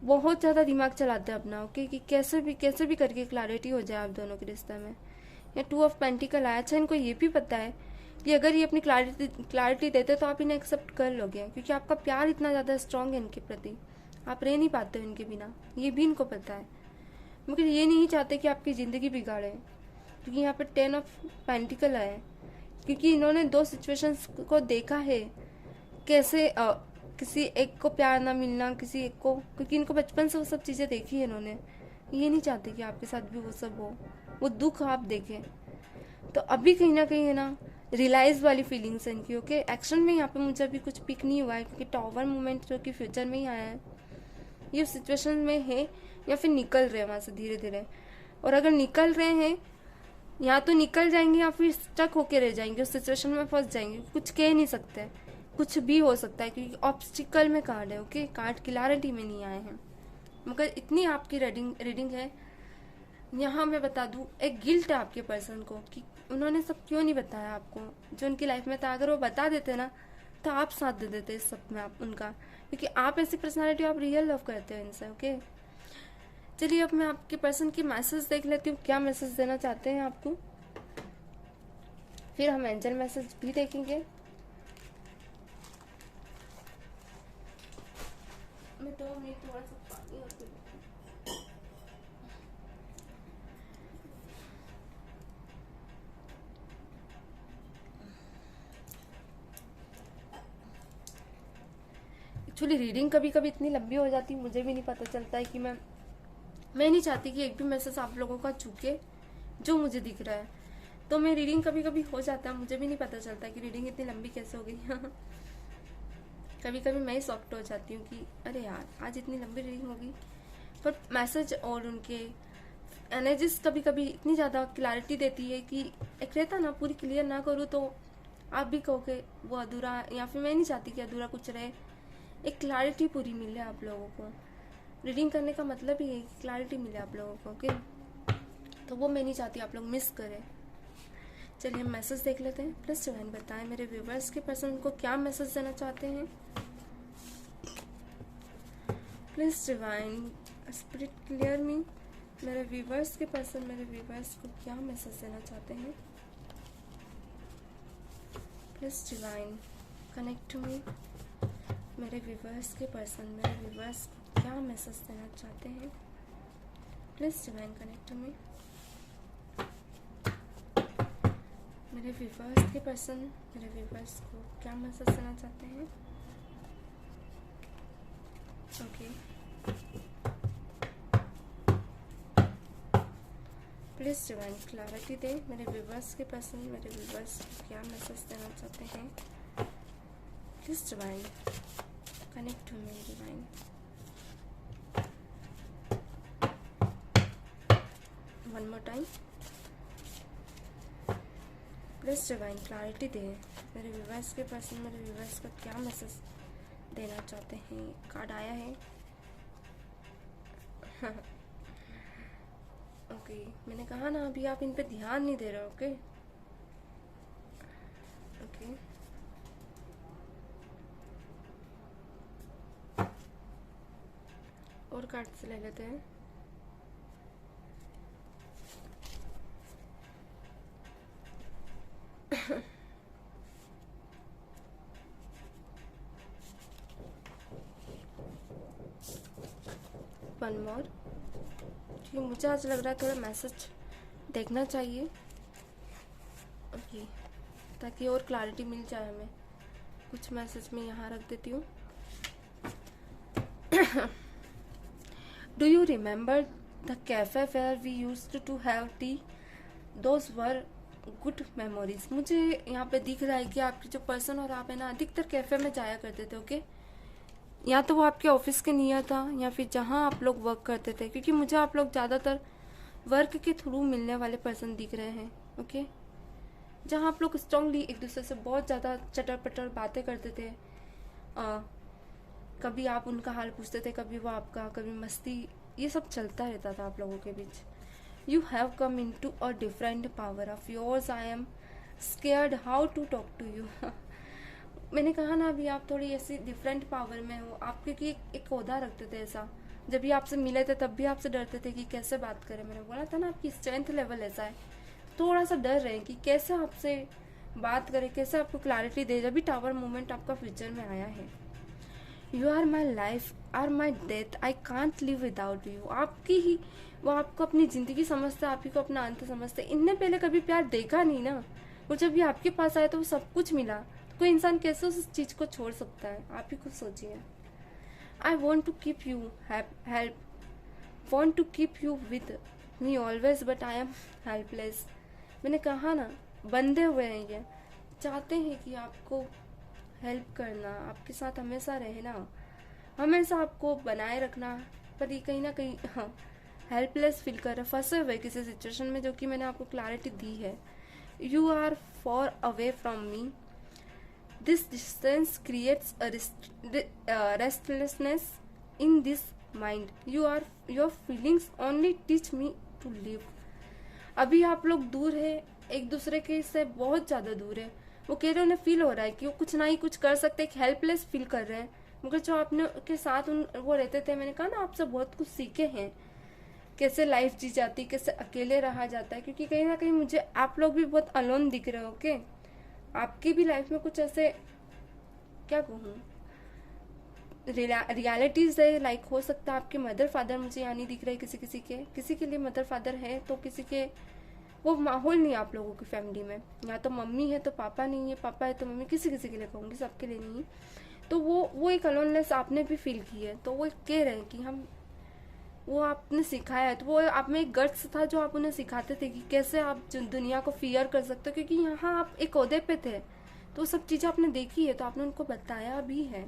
बहुत ज़्यादा दिमाग चलाते हैं अपना। ओके, कि कैसे भी करके क्लैरिटी हो जाए आप दोनों के रिश्ते में। या 2 ऑफ पेंटिकल आया। अच्छा, इनको ये भी पता है कि अगर ये अपनी क्लैरिटी देते तो आप इन्हें एक्सेप्ट कर लोगे, क्योंकि आपका प्यार इतना ज़्यादा स्ट्रांग है इनके प्रति, आप रह नहीं पाते हो इनके बिना, ये भी इनको पता है। मगर ये नहीं चाहते कि आपकी ज़िंदगी बिगाड़े, क्योंकि यहाँ पर 10 ऑफ पेंटिकल आया है। क्योंकि इन्होंने 2 सिचुएशंस को देखा है, कैसे किसी एक को प्यार ना मिलना, किसी एक को, क्योंकि इनको बचपन से वो सब चीज़ें देखी है इन्होंने। ये नहीं चाहते कि आपके साथ भी वो सब हो, वो दुख आप देखें। तो अभी कहीं ना कहीं है ना रियलाइज वाली फीलिंग्स है इनकी। ओके, एक्शन में यहाँ पे मुझे अभी कुछ पिक नहीं हुआ है, क्योंकि टावर मूवमेंट जो कि फ्यूचर में ही आया है, ये सिचुएशन में है या फिर निकल रहे हैं वहाँ से धीरे धीरे। और अगर निकल रहे हैं, या तो निकल जाएंगे या फिर स्टक होके रह जाएंगे, उस सिचुएशन में फंस जाएंगे। कुछ कह नहीं सकते, कुछ भी हो सकता है, क्योंकि ऑब्स्टिकल में कार्ड है। ओके, कार्ड क्लैरिटी में नहीं आए हैं, मगर इतनी आपकी रीडिंग है। यहाँ मैं बता दूँ, एक गिल्ट है आपके पर्सन को कि उन्होंने सब क्यों नहीं बताया आपको, जो उनकी लाइफ में था। अगर वो बता देते ना तो आप साथ दे देते इस सब में आप उनका, क्योंकि आप ऐसी पर्सनालिटी, आप रियल लव करते हो इनसे। ओके, चलिए अब मैं आपके पर्सन की मैसेज देख लेती हूँ, क्या मैसेज देना चाहते हैं आपको, फिर हम एंजल मैसेज भी देखेंगे। मैं 2 मिनट थोड़ा सा पानी और पी लूं। एक्चुअली रीडिंग कभी कभी इतनी लंबी हो जाती है, मुझे भी नहीं पता चलता है कि मैं नहीं चाहती कि एक भी मैसेज आप लोगों का चूके जो मुझे दिख रहा है। तो मैं रीडिंग कभी कभी हो जाता है, मुझे भी नहीं पता चलता कि रीडिंग इतनी लंबी कैसे हो गई। कभी कभी मैं ही सॉफ्ट हो जाती हूँ कि अरे यार आज इतनी लंबी रीडिंग होगी। पर मैसेज और उनके एनर्जीज कभी कभी इतनी ज़्यादा क्लैरिटी देती है कि एक रहता ना, पूरी क्लियर ना करूँ तो आप भी कहोगे वो अधूरा, या फिर मैं नहीं चाहती कि अधूरा कुछ रहे। एक क्लैरिटी पूरी मिले आप लोगों को। रीडिंग करने का मतलब ही है कि क्लैरिटी मिले आप लोगों को। ओके, तो वो मैं नहीं चाहती आप लोग मिस करें। चलिए हम मैसेज देख लेते हैं। प्लस डिवाइन बताएं मेरे व्यूवर्स के पर्सन को क्या मैसेज देना चाहते हैं। प्लीज डिवाइन स्पिरिट क्लियर मी, मेरे व्यूवर्स के पर्सन मेरे व्यूवर्स को क्या मैसेज देना चाहते हैं। Please divine connect to me, मेरे व्यूवर्स के पर्सन मेरे व्यूवर्स को क्या मैसेज देना चाहते हैं। Please divine connect to me, मेरे व्यूवर्स के पर्सन मेरे व्यूवर्स को क्या मैसेज देना चाहते हैं। ओके, प्लीज डिवाइन क्लैरिटी दे, मेरे व्यूवर्स के पर्सन मेरे व्यूवर्स को क्या मैसेज देना चाहते हैं। Please divine connect to me divine. One more time, please divine clarity दे, मेरे व्यूवर्स के पर्सन मेरे व्यूवर्स को क्या मैसेज देना चाहते हैं। कार्ड आया है। ओके, मैंने कहा ना अभी आप इन पे ध्यान नहीं दे रहे। ओके ओके, और कार्ड से ले लेते हैं। वन मोर, क्योंकि मुझे आज लग रहा है थोड़ा मैसेज देखना चाहिए। ओके, ताकि और क्लैरिटी मिल जाए हमें। कुछ मैसेज मैं यहाँ रख देती हूँ। Do you remember the cafe where we used to have tea, those were good memories. मुझे यहाँ पे दिख रहा है कि आपके जो पर्सन और आप है ना अधिकतर कैफे में जाया करते थे। ओके, या तो वो आपके ऑफिस के नियर था या फिर जहाँ आप लोग वर्क करते थे, क्योंकि मुझे आप लोग ज़्यादातर वर्क के थ्रू मिलने वाले पर्सन दिख रहे हैं। ओके, जहाँ आप लोग स्ट्रांगली एक दूसरे से बहुत ज़्यादा चटर पटर बातें करते थे। कभी आप उनका हाल पूछते थे, कभी वो आपका, कभी मस्ती, ये सब चलता रहता था आप लोगों के बीच। You have come into a different power of yours, I am scared how to talk to you. मैंने कहा ना अभी आप थोड़ी ऐसी डिफरेंट पावर में हो। आप क्योंकि एक ओहदा रखते थे ऐसा, जब भी आपसे मिले थे तब भी आपसे डरते थे कि कैसे बात करें। मैंने बोला था ना आपकी स्ट्रेंथ लेवल ऐसा है, थोड़ा सा डर रहे कि कैसे आपसे बात करें, कैसे आपको क्लैरिटी दे। जब भी टावर मोमेंट आपका फ्यूचर में आया है। You are my life, are my death, I can't live without you. आपकी ही वो आपको अपनी ज़िंदगी समझते, आप ही को अपना अंत समझते। इनने पहले कभी प्यार देखा नहीं ना, वो जब भी आपके पास आए तो वो सब कुछ मिला। तो कोई इंसान कैसे उस चीज़ को छोड़ सकता है, आप ही खुद सोचिए। I want to keep you help, want to keep you with me always, but I am helpless. मैंने कहा ना बंधे हुए हैं ये, चाहते हैं कि आपको हेल्प करना, आपके साथ हमेशा रहना, हमेशा आपको बनाए रखना, पर ये कहीं ना कहीं हेल्पलेस फील कर रहे, फंसे हुए किसी सिचुएशन में, जो कि मैंने आपको क्लैरिटी दी है। You are far away from me, this distance creates restlessness in this mind, you are your feelings only teach me to live. अभी आप लोग दूर है, एक दूसरे के से बहुत ज़्यादा दूर है। वो कह रहे हैं उन्हें फील हो रहा है कि वो कुछ ना ही कुछ कर सकते, एक हेल्पलेस फील कर रहे हैं। मगर जो आपने के साथ वो रहते थे, मैंने कहा ना आपसे बहुत कुछ सीखे हैं, कैसे लाइफ जी जाती, कैसे अकेले रहा जाता है। क्योंकि कहीं ना कहीं मुझे आप लोग भी बहुत अलोन दिख रहे हो। ओके, आपकी भी लाइफ में कुछ ऐसे, क्या कहूँ, रियलिटीज है। लाइक हो सकता है आपके मदर फादर मुझे यहाँ नहीं दिख रहे, किसी के लिए मदर फादर है, तो किसी के वो माहौल नहीं है आप लोगों की फैमिली में। या तो मम्मी है तो पापा नहीं है, पापा है तो मम्मी, किसी के लिए कहूँगी, सबके लिए नहीं। तो वो एक अलोननेस आपने भी फील की है। तो वो कह रहे हैं कि हम, वो आपने सिखाया है, तो वो आप में एक गट्स था जो आप उन्हें सिखाते थे कि कैसे आप दुनिया को फियर कर सकते हो। क्योंकि यहाँ आप एक ओहदे पे थे, तो सब चीज़ें आपने देखी है, तो आपने उनको बताया भी है।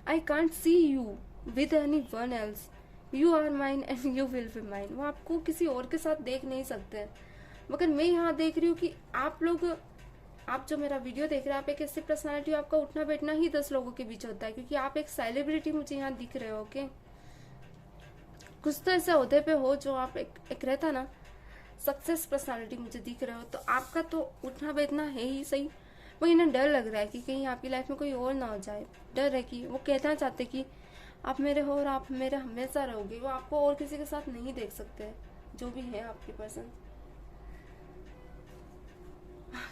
I can't see you with anyone else, you are mine and you will be mine. वो आपको किसी और के साथ देख नहीं सकते, मगर मैं यहाँ देख रही हूँ कि आप लोग, आप जो मेरा वीडियो देख रहे हैं, आप एक ऐसी पर्सनालिटी, आपका उठना बैठना ही 10 लोगों के बीच होता है। क्योंकि आप एक सेलिब्रिटी मुझे यहाँ दिख रहे हो। ओके, कुछ तो ऐसे होते पे हो जो आप एक रहता ना सक्सेस पर्सनालिटी मुझे दिख रहे हो। तो आपका तो उठना बैठना है ही सही, वो इन्हें डर लग रहा है कि कहीं आपकी लाइफ में कोई और ना हो जाए। डर है कि वो कहना चाहते कि आप मेरे हो और आप मेरे हमेशा रहोगे। वो आपको और किसी के साथ नहीं देख सकते, जो भी है आपकी person.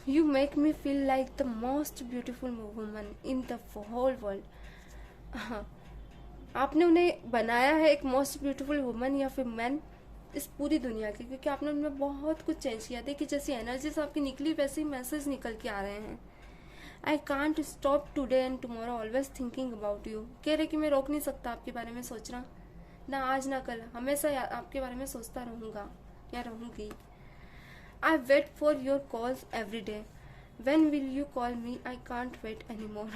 You make me feel like the most beautiful woman in the whole world. हाँ, आपने उन्हें बनाया है एक मोस्ट ब्यूटीफुल वुमन या फिर मैन इस पूरी दुनिया की। क्योंकि आपने उनमें बहुत कुछ चेंज किया। देखिए, जैसी एनर्जीज आपकी निकली वैसे ही मैसेज निकल के आ रहे हैं। I can't stop today and tomorrow always thinking about you. कह रहे कि मैं रोक नहीं सकता आपके बारे में सोचना, ना आज ना कल, हमेशा आपके बारे में सोचता रहूँगा या रहूँगी। I wait for your calls every day, when will you call me, I can't wait any more.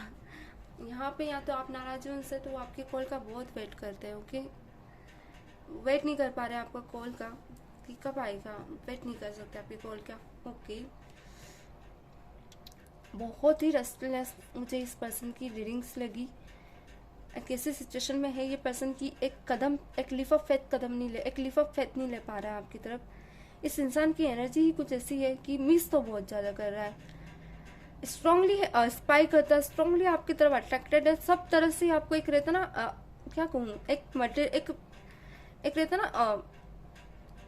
यहाँ पे या तो आप नाराज हो उनसे, तो वो आपके कॉल का बहुत वेट करते हैं। ओके, वेट नहीं कर पा रहे आपका कॉल का कि कब आएगा, वेट नहीं कर सकते आपके कॉल का। ओके, बहुत ही रेस्टलेस मुझे इस पर्सन की रीडिंग्स लगी। कैसी सिचुएशन में है ये पर्सन की, एक लीफ ऑफ फेथ नहीं ले पा रहा है आपकी तरफ। इस इंसान की एनर्जी ही कुछ ऐसी है कि मिस तो बहुत ज़्यादा कर रहा है, स्ट्रांगली स्पाई करता है, स्ट्रांगली आपकी तरफ अट्रैक्टेड है। सब तरह से आपको एक रहता ना, क्या कहूँ, एक रहता ना,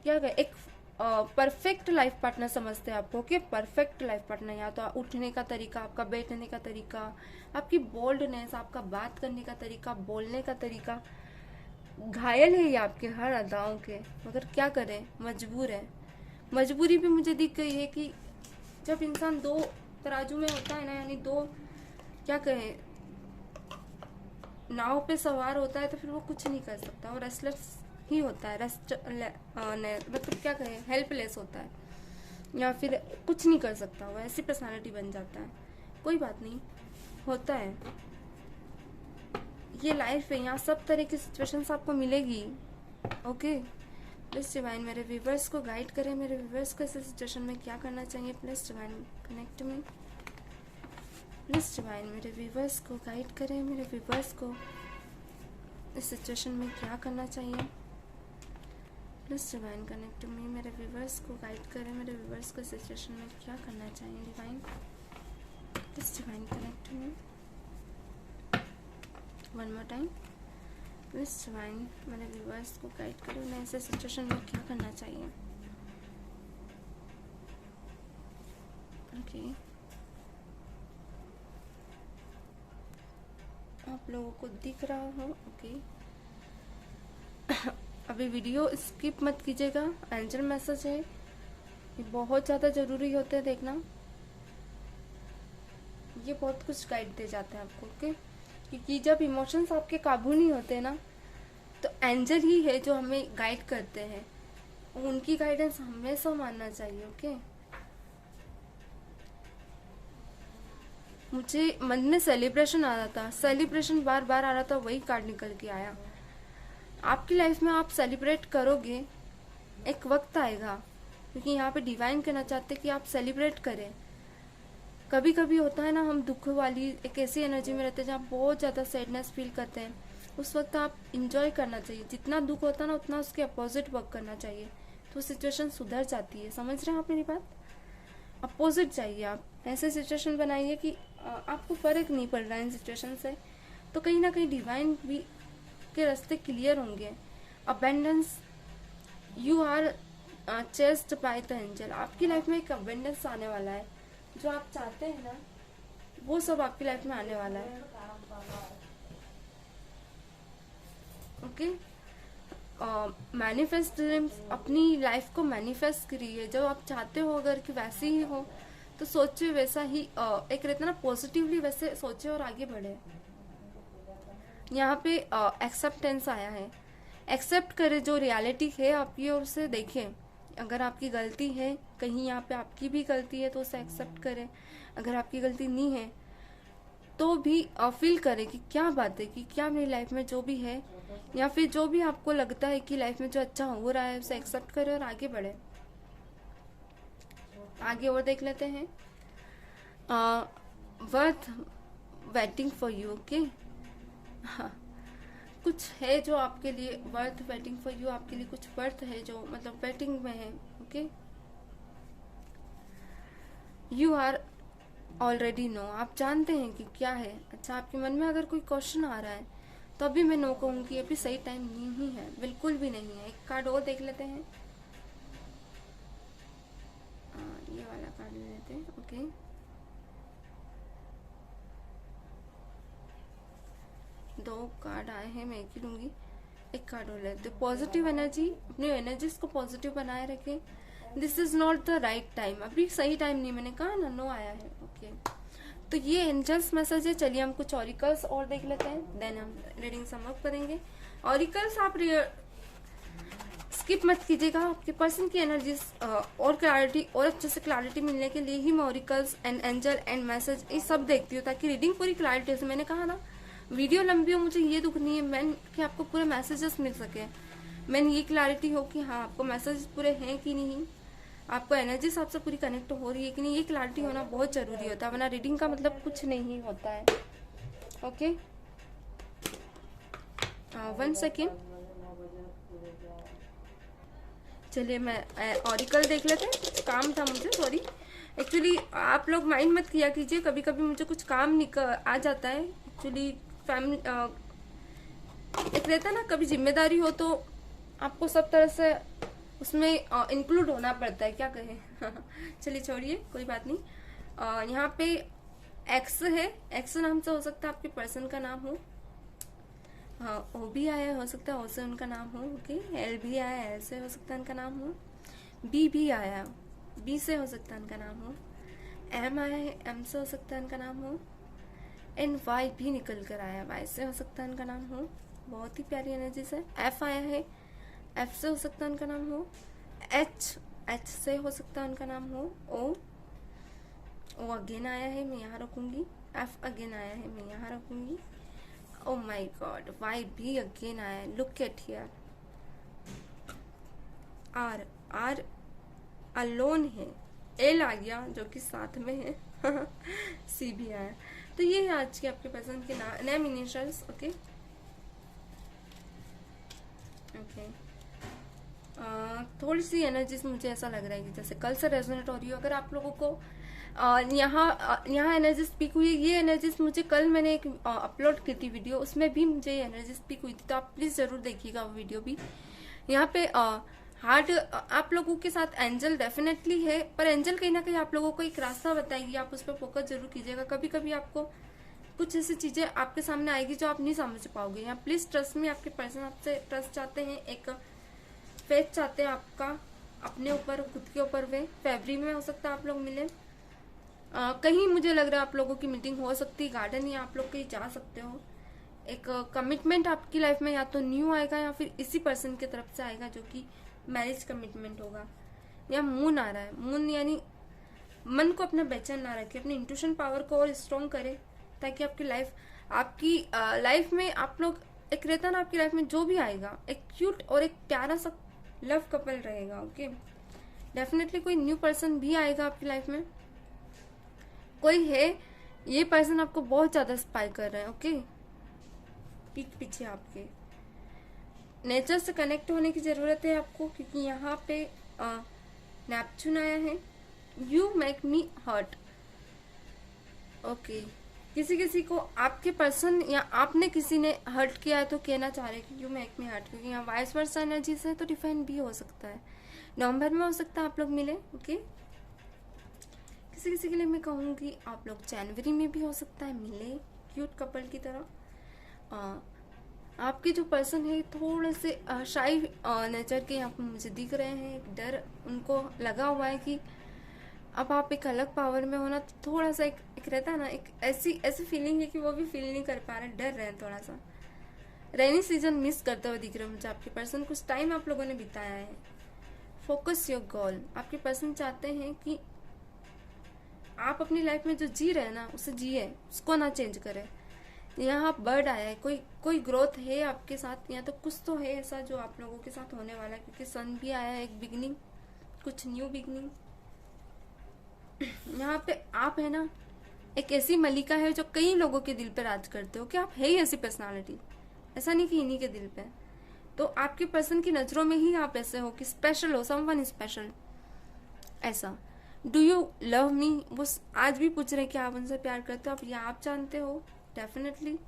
क्या कहें, एक परफेक्ट लाइफ पार्टनर समझते हैं आपको कि परफेक्ट लाइफ पार्टनर। या तो उठने का तरीका, आपका बैठने का तरीका, आपकी बोल्डनेस, आपका बात करने का तरीका, बोलने का तरीका, घायल है ये आपके हर अदाओं के। मगर क्या करें, मजबूर है। मजबूरी भी मुझे दिख गई है कि जब इंसान दो तराजू में होता है ना, यानी दो, क्या कहें, नाव पे सवार होता है, तो फिर वो कुछ नहीं कर सकता, वो रेस्टलेस ही होता है, मतलब क्या कहें, हेल्पलेस होता है, या फिर कुछ नहीं कर सकता, वो ऐसी पर्सनालिटी बन जाता है। कोई बात नहीं, होता है, ये लाइफ है, यहाँ सब तरह की सिचुएशंस आपको मिलेगी। ओके, प्लीज डिवाइन मेरे व्यूवर्स को गाइड करें, मेरे व्यूवर्स को इस सिचुएशन में क्या करना चाहिए। Please divine connect me, please divine मेरे व्यूवर्स को गाइड करें, मेरे व्यूवर्स को इस सिचुएशन में क्या करना चाहिए। प्लीज डिवाइन कनेक्ट मी, मेरे व्यूवर्स को गाइड करें, मेरे व्यूवर्स को इस सिचुएशन में क्या करना चाहिए। Divine, please divine connect me, one more time. Please divine मेरे व्यूवर्स को गाइड करें, उन्हें ऐसे सिचुएशन में क्या करना चाहिए। ओके, आप लोगों को दिख रहा हो। ओके, अभी वीडियो स्किप मत कीजिएगा, एंजल मैसेज है, ये बहुत ज़्यादा ज़रूरी होते हैं देखना, ये बहुत कुछ गाइड दे जाते हैं आपको। ओके, क्योंकि जब इमोशंस आपके काबू नहीं होते ना, तो एंजल ही है जो हमें गाइड करते हैं, उनकी गाइडेंस हमेशा मानना चाहिए। ओके, मुझे मन में सेलिब्रेशन आ रहा था, सेलिब्रेशन बार बार आ रहा था, वही कार्ड निकल के आया। आपकी लाइफ में आप सेलिब्रेट करोगे, एक वक्त आएगा, क्योंकि यहाँ पे डिवाइन कहना चाहते हैं कि आप सेलिब्रेट करें। कभी कभी होता है ना, हम दुख वाली एक ऐसी एनर्जी में रहते हैं जहाँ बहुत ज़्यादा सैडनेस फील करते हैं, उस वक्त आप इंजॉय करना चाहिए। जितना दुख होता है ना, उतना उसके अपोजिट वर्क करना चाहिए, तो सिचुएशन सुधर जाती है। समझ रहे हैं आप मेरी बात? अपोजिट चाहिए, आप ऐसे सिचुएशन बनाइए कि आपको फ़र्क नहीं पड़ रहा है इन सिचुएशन से, तो कहीं ना कहीं डिवाइन भी के रास्ते क्लियर होंगे। Abundance, you are chased by the angel, आपकी लाइफ में एक अबेंडेंस आने वाला है, जो आप चाहते हैं ना वो सब आपकी लाइफ में आने वाला है। ओके, मैनिफेस्ट ड्रीम्स, अपनी लाइफ को मैनिफेस्ट करिए, जब आप चाहते हो अगर कि वैसे ही हो तो सोचिए वैसा ही, एक रहता ना पॉजिटिवली वैसे सोचे और आगे बढ़े। यहाँ पे एक्सेप्टेंस आया है, एक्सेप्ट करें जो रियलिटी है आपकी और उसे देखें। अगर आपकी गलती है कहीं, यहाँ पे आपकी भी गलती है तो उसे एक्सेप्ट करें। अगर आपकी गलती नहीं है तो भी फील करें कि क्या बात है, कि क्या मेरी लाइफ में जो भी है, या फिर जो भी आपको लगता है कि लाइफ में जो अच्छा हो रहा है उसे एक्सेप्ट करें और आगे बढ़े। आगे और देख लेते हैं। Worth waiting for you. Okay, हाँ, कुछ है जो आपके लिए वर्थ वेटिंग फॉर यू, आपके लिए कुछ वर्थ है जो मतलब वेटिंग में है। Okay, you are already know, आप जानते हैं कि क्या है। अच्छा, आपके मन में अगर कोई क्वेश्चन आ रहा है तो अभी मैं नो कहूँगी, अभी सही टाइम नहीं है, बिल्कुल भी नहीं है। एक कार्ड और देख लेते हैं, ये वाला कार्ड ले लेते हैं। ओके, दो कार्ड आए हैं, मैं एक ही लूंगी, एक कार्ड और लेते हैं। पॉजिटिव एनर्जी, अपनी एनर्जीज को पॉजिटिव बनाए रखें। This is not the right time, अभी सही टाइम नहीं, मैंने कहा ना, नो आया है। ओके, तो ये एंजल्स मैसेज है। चलिए हम कुछ ऑरिकल्स और देख लेते हैं, देन हम रीडिंग समाप्त करेंगे। ऑरिकल्स आप स्किप मत कीजिएगा, आपके पर्सन की एनर्जीज और क्लैरिटी और अच्छे से क्लैरिटी मिलने के लिए ही मैं auricles and angel and message ये सब देखती हूँ, ताकि रीडिंग पूरी क्लैरिटी से, मैंने कहा ना वीडियो लंबी हो, मुझे ये दुख नहीं है मैन कि आपको पूरे मैसेजेस मिल सके, मैन ये क्लैरिटी हो कि हाँ आपको मैसेज पूरे हैं कि नहीं, आपको एनर्जी आपसे पूरी कनेक्ट हो रही है कि नहीं, ये क्लैरिटी होना बहुत जरूरी होता है, वरना रीडिंग का मतलब कुछ नहीं होता है। ओके, 1 सेकेंड, चलिए मैं ऑरिकल देख लेते हैं, कुछ काम था मुझे, सॉरी। एक्चुअली आप लोग माइंड मत किया कीजिए, कभी कभी मुझे कुछ काम आ जाता है। एक्चुअली फैमिली एक रहता है ना, कभी जिम्मेदारी हो तो आपको सब तरह से उसमें इंक्लूड होना पड़ता है, क्या कहें। चलिए छोड़िए, कोई बात नहीं। यहाँ पे एक्स है, एक्स नाम से हो सकता है आपके पर्सन का नाम हो। हाँ, ओ भी आया हो सकता है, ओ से उनका नाम हो। ओके, एल भी आया, एल से हो सकता है उनका नाम हो। बी भी आया, बी से हो सकता है उनका नाम हो। एम आया है, एम से हो सकता है उनका नाम हो। एंड वाई भी निकल कर आया, वाई से हो सकता है उनका नाम हो। बहुत ही प्यारी एनर्जी से। एफ आया है, एफ से हो सकता है उनका नाम हो। एच, एच से हो सकता है उनका नाम हो। ओ, ओ अगेन आया है, मैं यहाँ रखूंगी। एफ अगेन आया है, मैं यहाँ रखूंगी। ओ माई गॉड, वाई भी अगेन आया है, look at here. R, R alone है। एल आ गया जो कि साथ में है। सी भी आया। तो ये है आज के आपके पसंद के नेम इनिशियल्स। ओके, ओके, थोड़ी सी एनर्जीज मुझे ऐसा लग रहा है कि जैसे कल से रेजोनेट हो रही हो। अगर आप लोगों को यहाँ एनर्जी स्पीक हुई, ये एनर्जीज मुझे कल मैंने एक अपलोड की थी वीडियो, उसमें भी मुझे ये एनर्जी स्पीक हुई थी, तो आप प्लीज जरूर देखिएगा वो वीडियो भी। यहाँ पे हार्ट आप लोगों के साथ एंजल डेफिनेटली है, पर एंजल कहीं ना कहीं आप लोगों को एक रास्ता बताएगी, आप उस पर फोकस जरूर कीजिएगा। कभी कभी आपको कुछ ऐसी चीजें आपके सामने आएगी जो आप नहीं समझ पाओगे। यहाँ प्लीज ट्रस्ट में, आपके पर्सन आपसे ट्रस्ट चाहते हैं, एक फेथ चाहते हैं आपका अपने ऊपर, खुद के ऊपर। वे फरवरी में हो सकता है आप लोग मिले। कहीं मुझे लग रहा है आप लोगों की मीटिंग हो सकती है गार्डन, या आप लोग कहीं जा सकते हो। एक कमिटमेंट आपकी लाइफ में या तो न्यू आएगा या फिर इसी पर्सन की तरफ से आएगा, जो कि मैरिज कमिटमेंट होगा। या मून आ रहा है, मून यानी मन को अपना बेचैन ना रखे, अपनी इंट्यूशन पावर को और स्ट्रॉन्ग करे, ताकि आपकी लाइफ में आप लोग एक रहता ना, आपकी लाइफ में जो भी आएगा एक क्यूट और एक प्यारा सा लव कपल रहेगा। ओके, डेफिनेटली कोई न्यू पर्सन भी आएगा आपकी लाइफ में, कोई है, ये पर्सन आपको बहुत ज्यादा स्पाई कर रहा है। ओके, पीठ पीछे आपके नेचर से कनेक्ट होने की जरूरत है आपको, क्योंकि यहाँ पे नेपच्यून आया है, you make me hurt. Okay, किसी किसी को आपके पर्सन या आपने किसी ने हर्ट किया है तो कहना चाह रहे हैं कि यू मेक मी हर्ट, क्योंकि यहाँ वाइस वर्सा एनर्जी से तो डिफाइन भी हो सकता है। नवंबर में हो सकता है आप लोग मिले। ओके, किसी किसी के लिए मैं कहूँगी आप लोग जनवरी में भी हो सकता है मिले, क्यूट कपल की तरह। आपके जो पर्सन है थोड़े से शाई नेचर के यहाँ पर मुझे दिख रहे हैं। एक डर उनको लगा हुआ है कि अब आप एक अलग पावर में होना, तो थोड़ा सा एक रहता है ना, एक ऐसी फीलिंग है कि वो भी फील नहीं कर पा रहे, डर रहे हैं थोड़ा सा। रेनी सीजन मिस करते हुए दिख रहे हो मुझे आपके पर्सन। कुछ टाइम आप लोगों ने बिताया है। Focus your goal. आपके पर्सन चाहते हैं कि आप अपनी लाइफ में जो जी रहे हैं ना उसे जिए, उसको ना चेंज करें। यहाँ बर्ड आया है, कोई ग्रोथ है आपके साथ, या तो कुछ तो है ऐसा जो आप लोगों के साथ होने वाला है, क्योंकि सन भी आया है, एक बिगनिंग, कुछ न्यू बिगनिंग। यहाँ पे आप है ना एक ऐसी मलिका है जो कई लोगों के दिल पे राज करते हो, कि आप है ही ऐसी पर्सनालिटी, ऐसा नहीं कि इन्हीं के दिल पे। तो आपके पर्सन की नजरों में ही आप ऐसे हो कि स्पेशल हो, समवन स्पेशल ऐसा। डू यू लव मी, वो आज भी पूछ रहे हैं कि आप उनसे प्यार करते हो। आप या आप जानते हो definitely.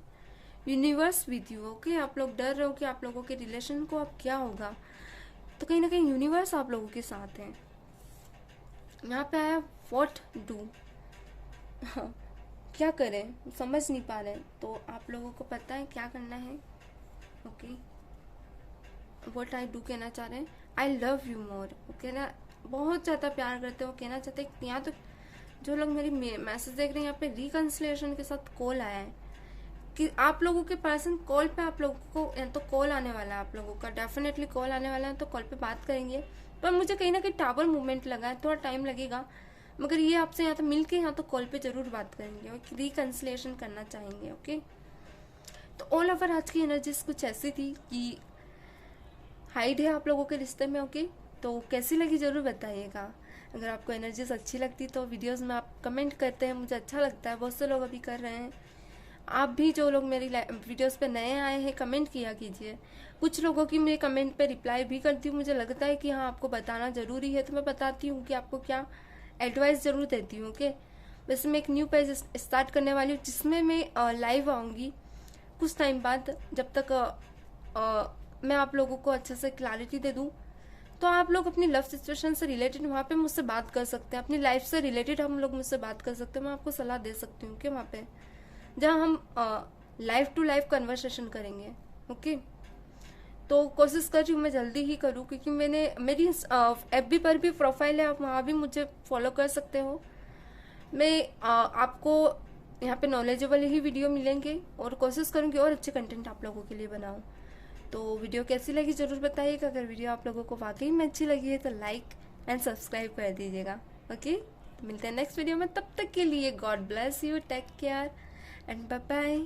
Universe with you. Okay, आप लोग डर रहे हो कि आप लोगों के रिलेशन को अब क्या होगा, तो कहीं ना कहीं यूनिवर्स आप लोगों के साथ है। यहाँ पे आया व्हाट डू, क्या करें समझ नहीं पा रहे, तो आप लोगों को पता है क्या करना है। ओके, व्हाट आई डू कहना चाह रहे हैं, I love you more. Okay ना, बहुत ज़्यादा प्यार करते हो, कहना चाहते हैं। यहाँ तो जो लोग मेरी मैसेज देख रहे हैं, यहाँ पे रिकन्सिलिएशन के साथ कॉल आया है कि आप लोगों के पर्सन कॉल पे आप लोगों को, या तो कॉल आने वाला है आप लोगों का, डेफिनेटली कॉल आने वाला है, तो कॉल पे बात करेंगे। पर मुझे कहीं ना कहीं टावर मूवमेंट लगा है, थोड़ा टाइम लगेगा, मगर ये आपसे यहाँ तो मिल के यहाँ तो कॉल पे जरूर बात करेंगे और रिकन्सिलिएशन करना चाहेंगे। ओके, तो ऑल ओवर आज की एनर्जीज कुछ ऐसी थी कि हाइड है आप लोगों के रिश्ते में। ओके, तो कैसी लगी जरूर बताइएगा। अगर आपको एनर्जीज अच्छी लगती तो वीडियोस में आप कमेंट करते हैं, मुझे अच्छा लगता है। बहुत से लोग अभी कर रहे हैं, आप भी जो लोग मेरी वीडियोस पे नए आए हैं कमेंट किया कीजिए। कुछ लोगों की मैं कमेंट पे रिप्लाई भी करती हूँ, मुझे लगता है कि हाँ आपको बताना ज़रूरी है, तो मैं बताती हूँ कि आपको क्या एडवाइस ज़रूर देती हूँ। ओके, वैसे मैं एक न्यू पेज स्टार्ट करने वाली हूँ जिसमें मैं लाइव आऊँगी कुछ टाइम बाद, जब तक मैं आप लोगों को अच्छे से क्लैरिटी दे दूँ। तो आप लोग अपनी लव सिचुएशन से रिलेटेड वहाँ पे मुझसे बात कर सकते हैं, अपनी लाइफ से रिलेटेड हम लोग मुझसे बात कर सकते हैं, मैं आपको सलाह दे सकती हूँ कि वहाँ पे जहाँ हम लाइफ टू लाइफ कन्वर्सेशन करेंगे। ओके, तो कोशिश कर रही हूँ मैं जल्दी ही करूँ, क्योंकि मेरी FB पर भी प्रोफाइल है, आप वहाँ भी मुझे फॉलो कर सकते हो। मैं आपको यहाँ पे नॉलेजेबल ही वीडियो मिलेंगे और कोशिश करूँगी और अच्छे कंटेंट आप लोगों के लिए बनाऊँ। तो वीडियो कैसी लगी ज़रूर बताइएगा। अगर वीडियो आप लोगों को वाकई में अच्छी लगी है तो लाइक एंड सब्सक्राइब कर दीजिएगा। ओके, मिलते हैं नेक्स्ट वीडियो में, तब तक के लिए God bless you, take care and bye bye.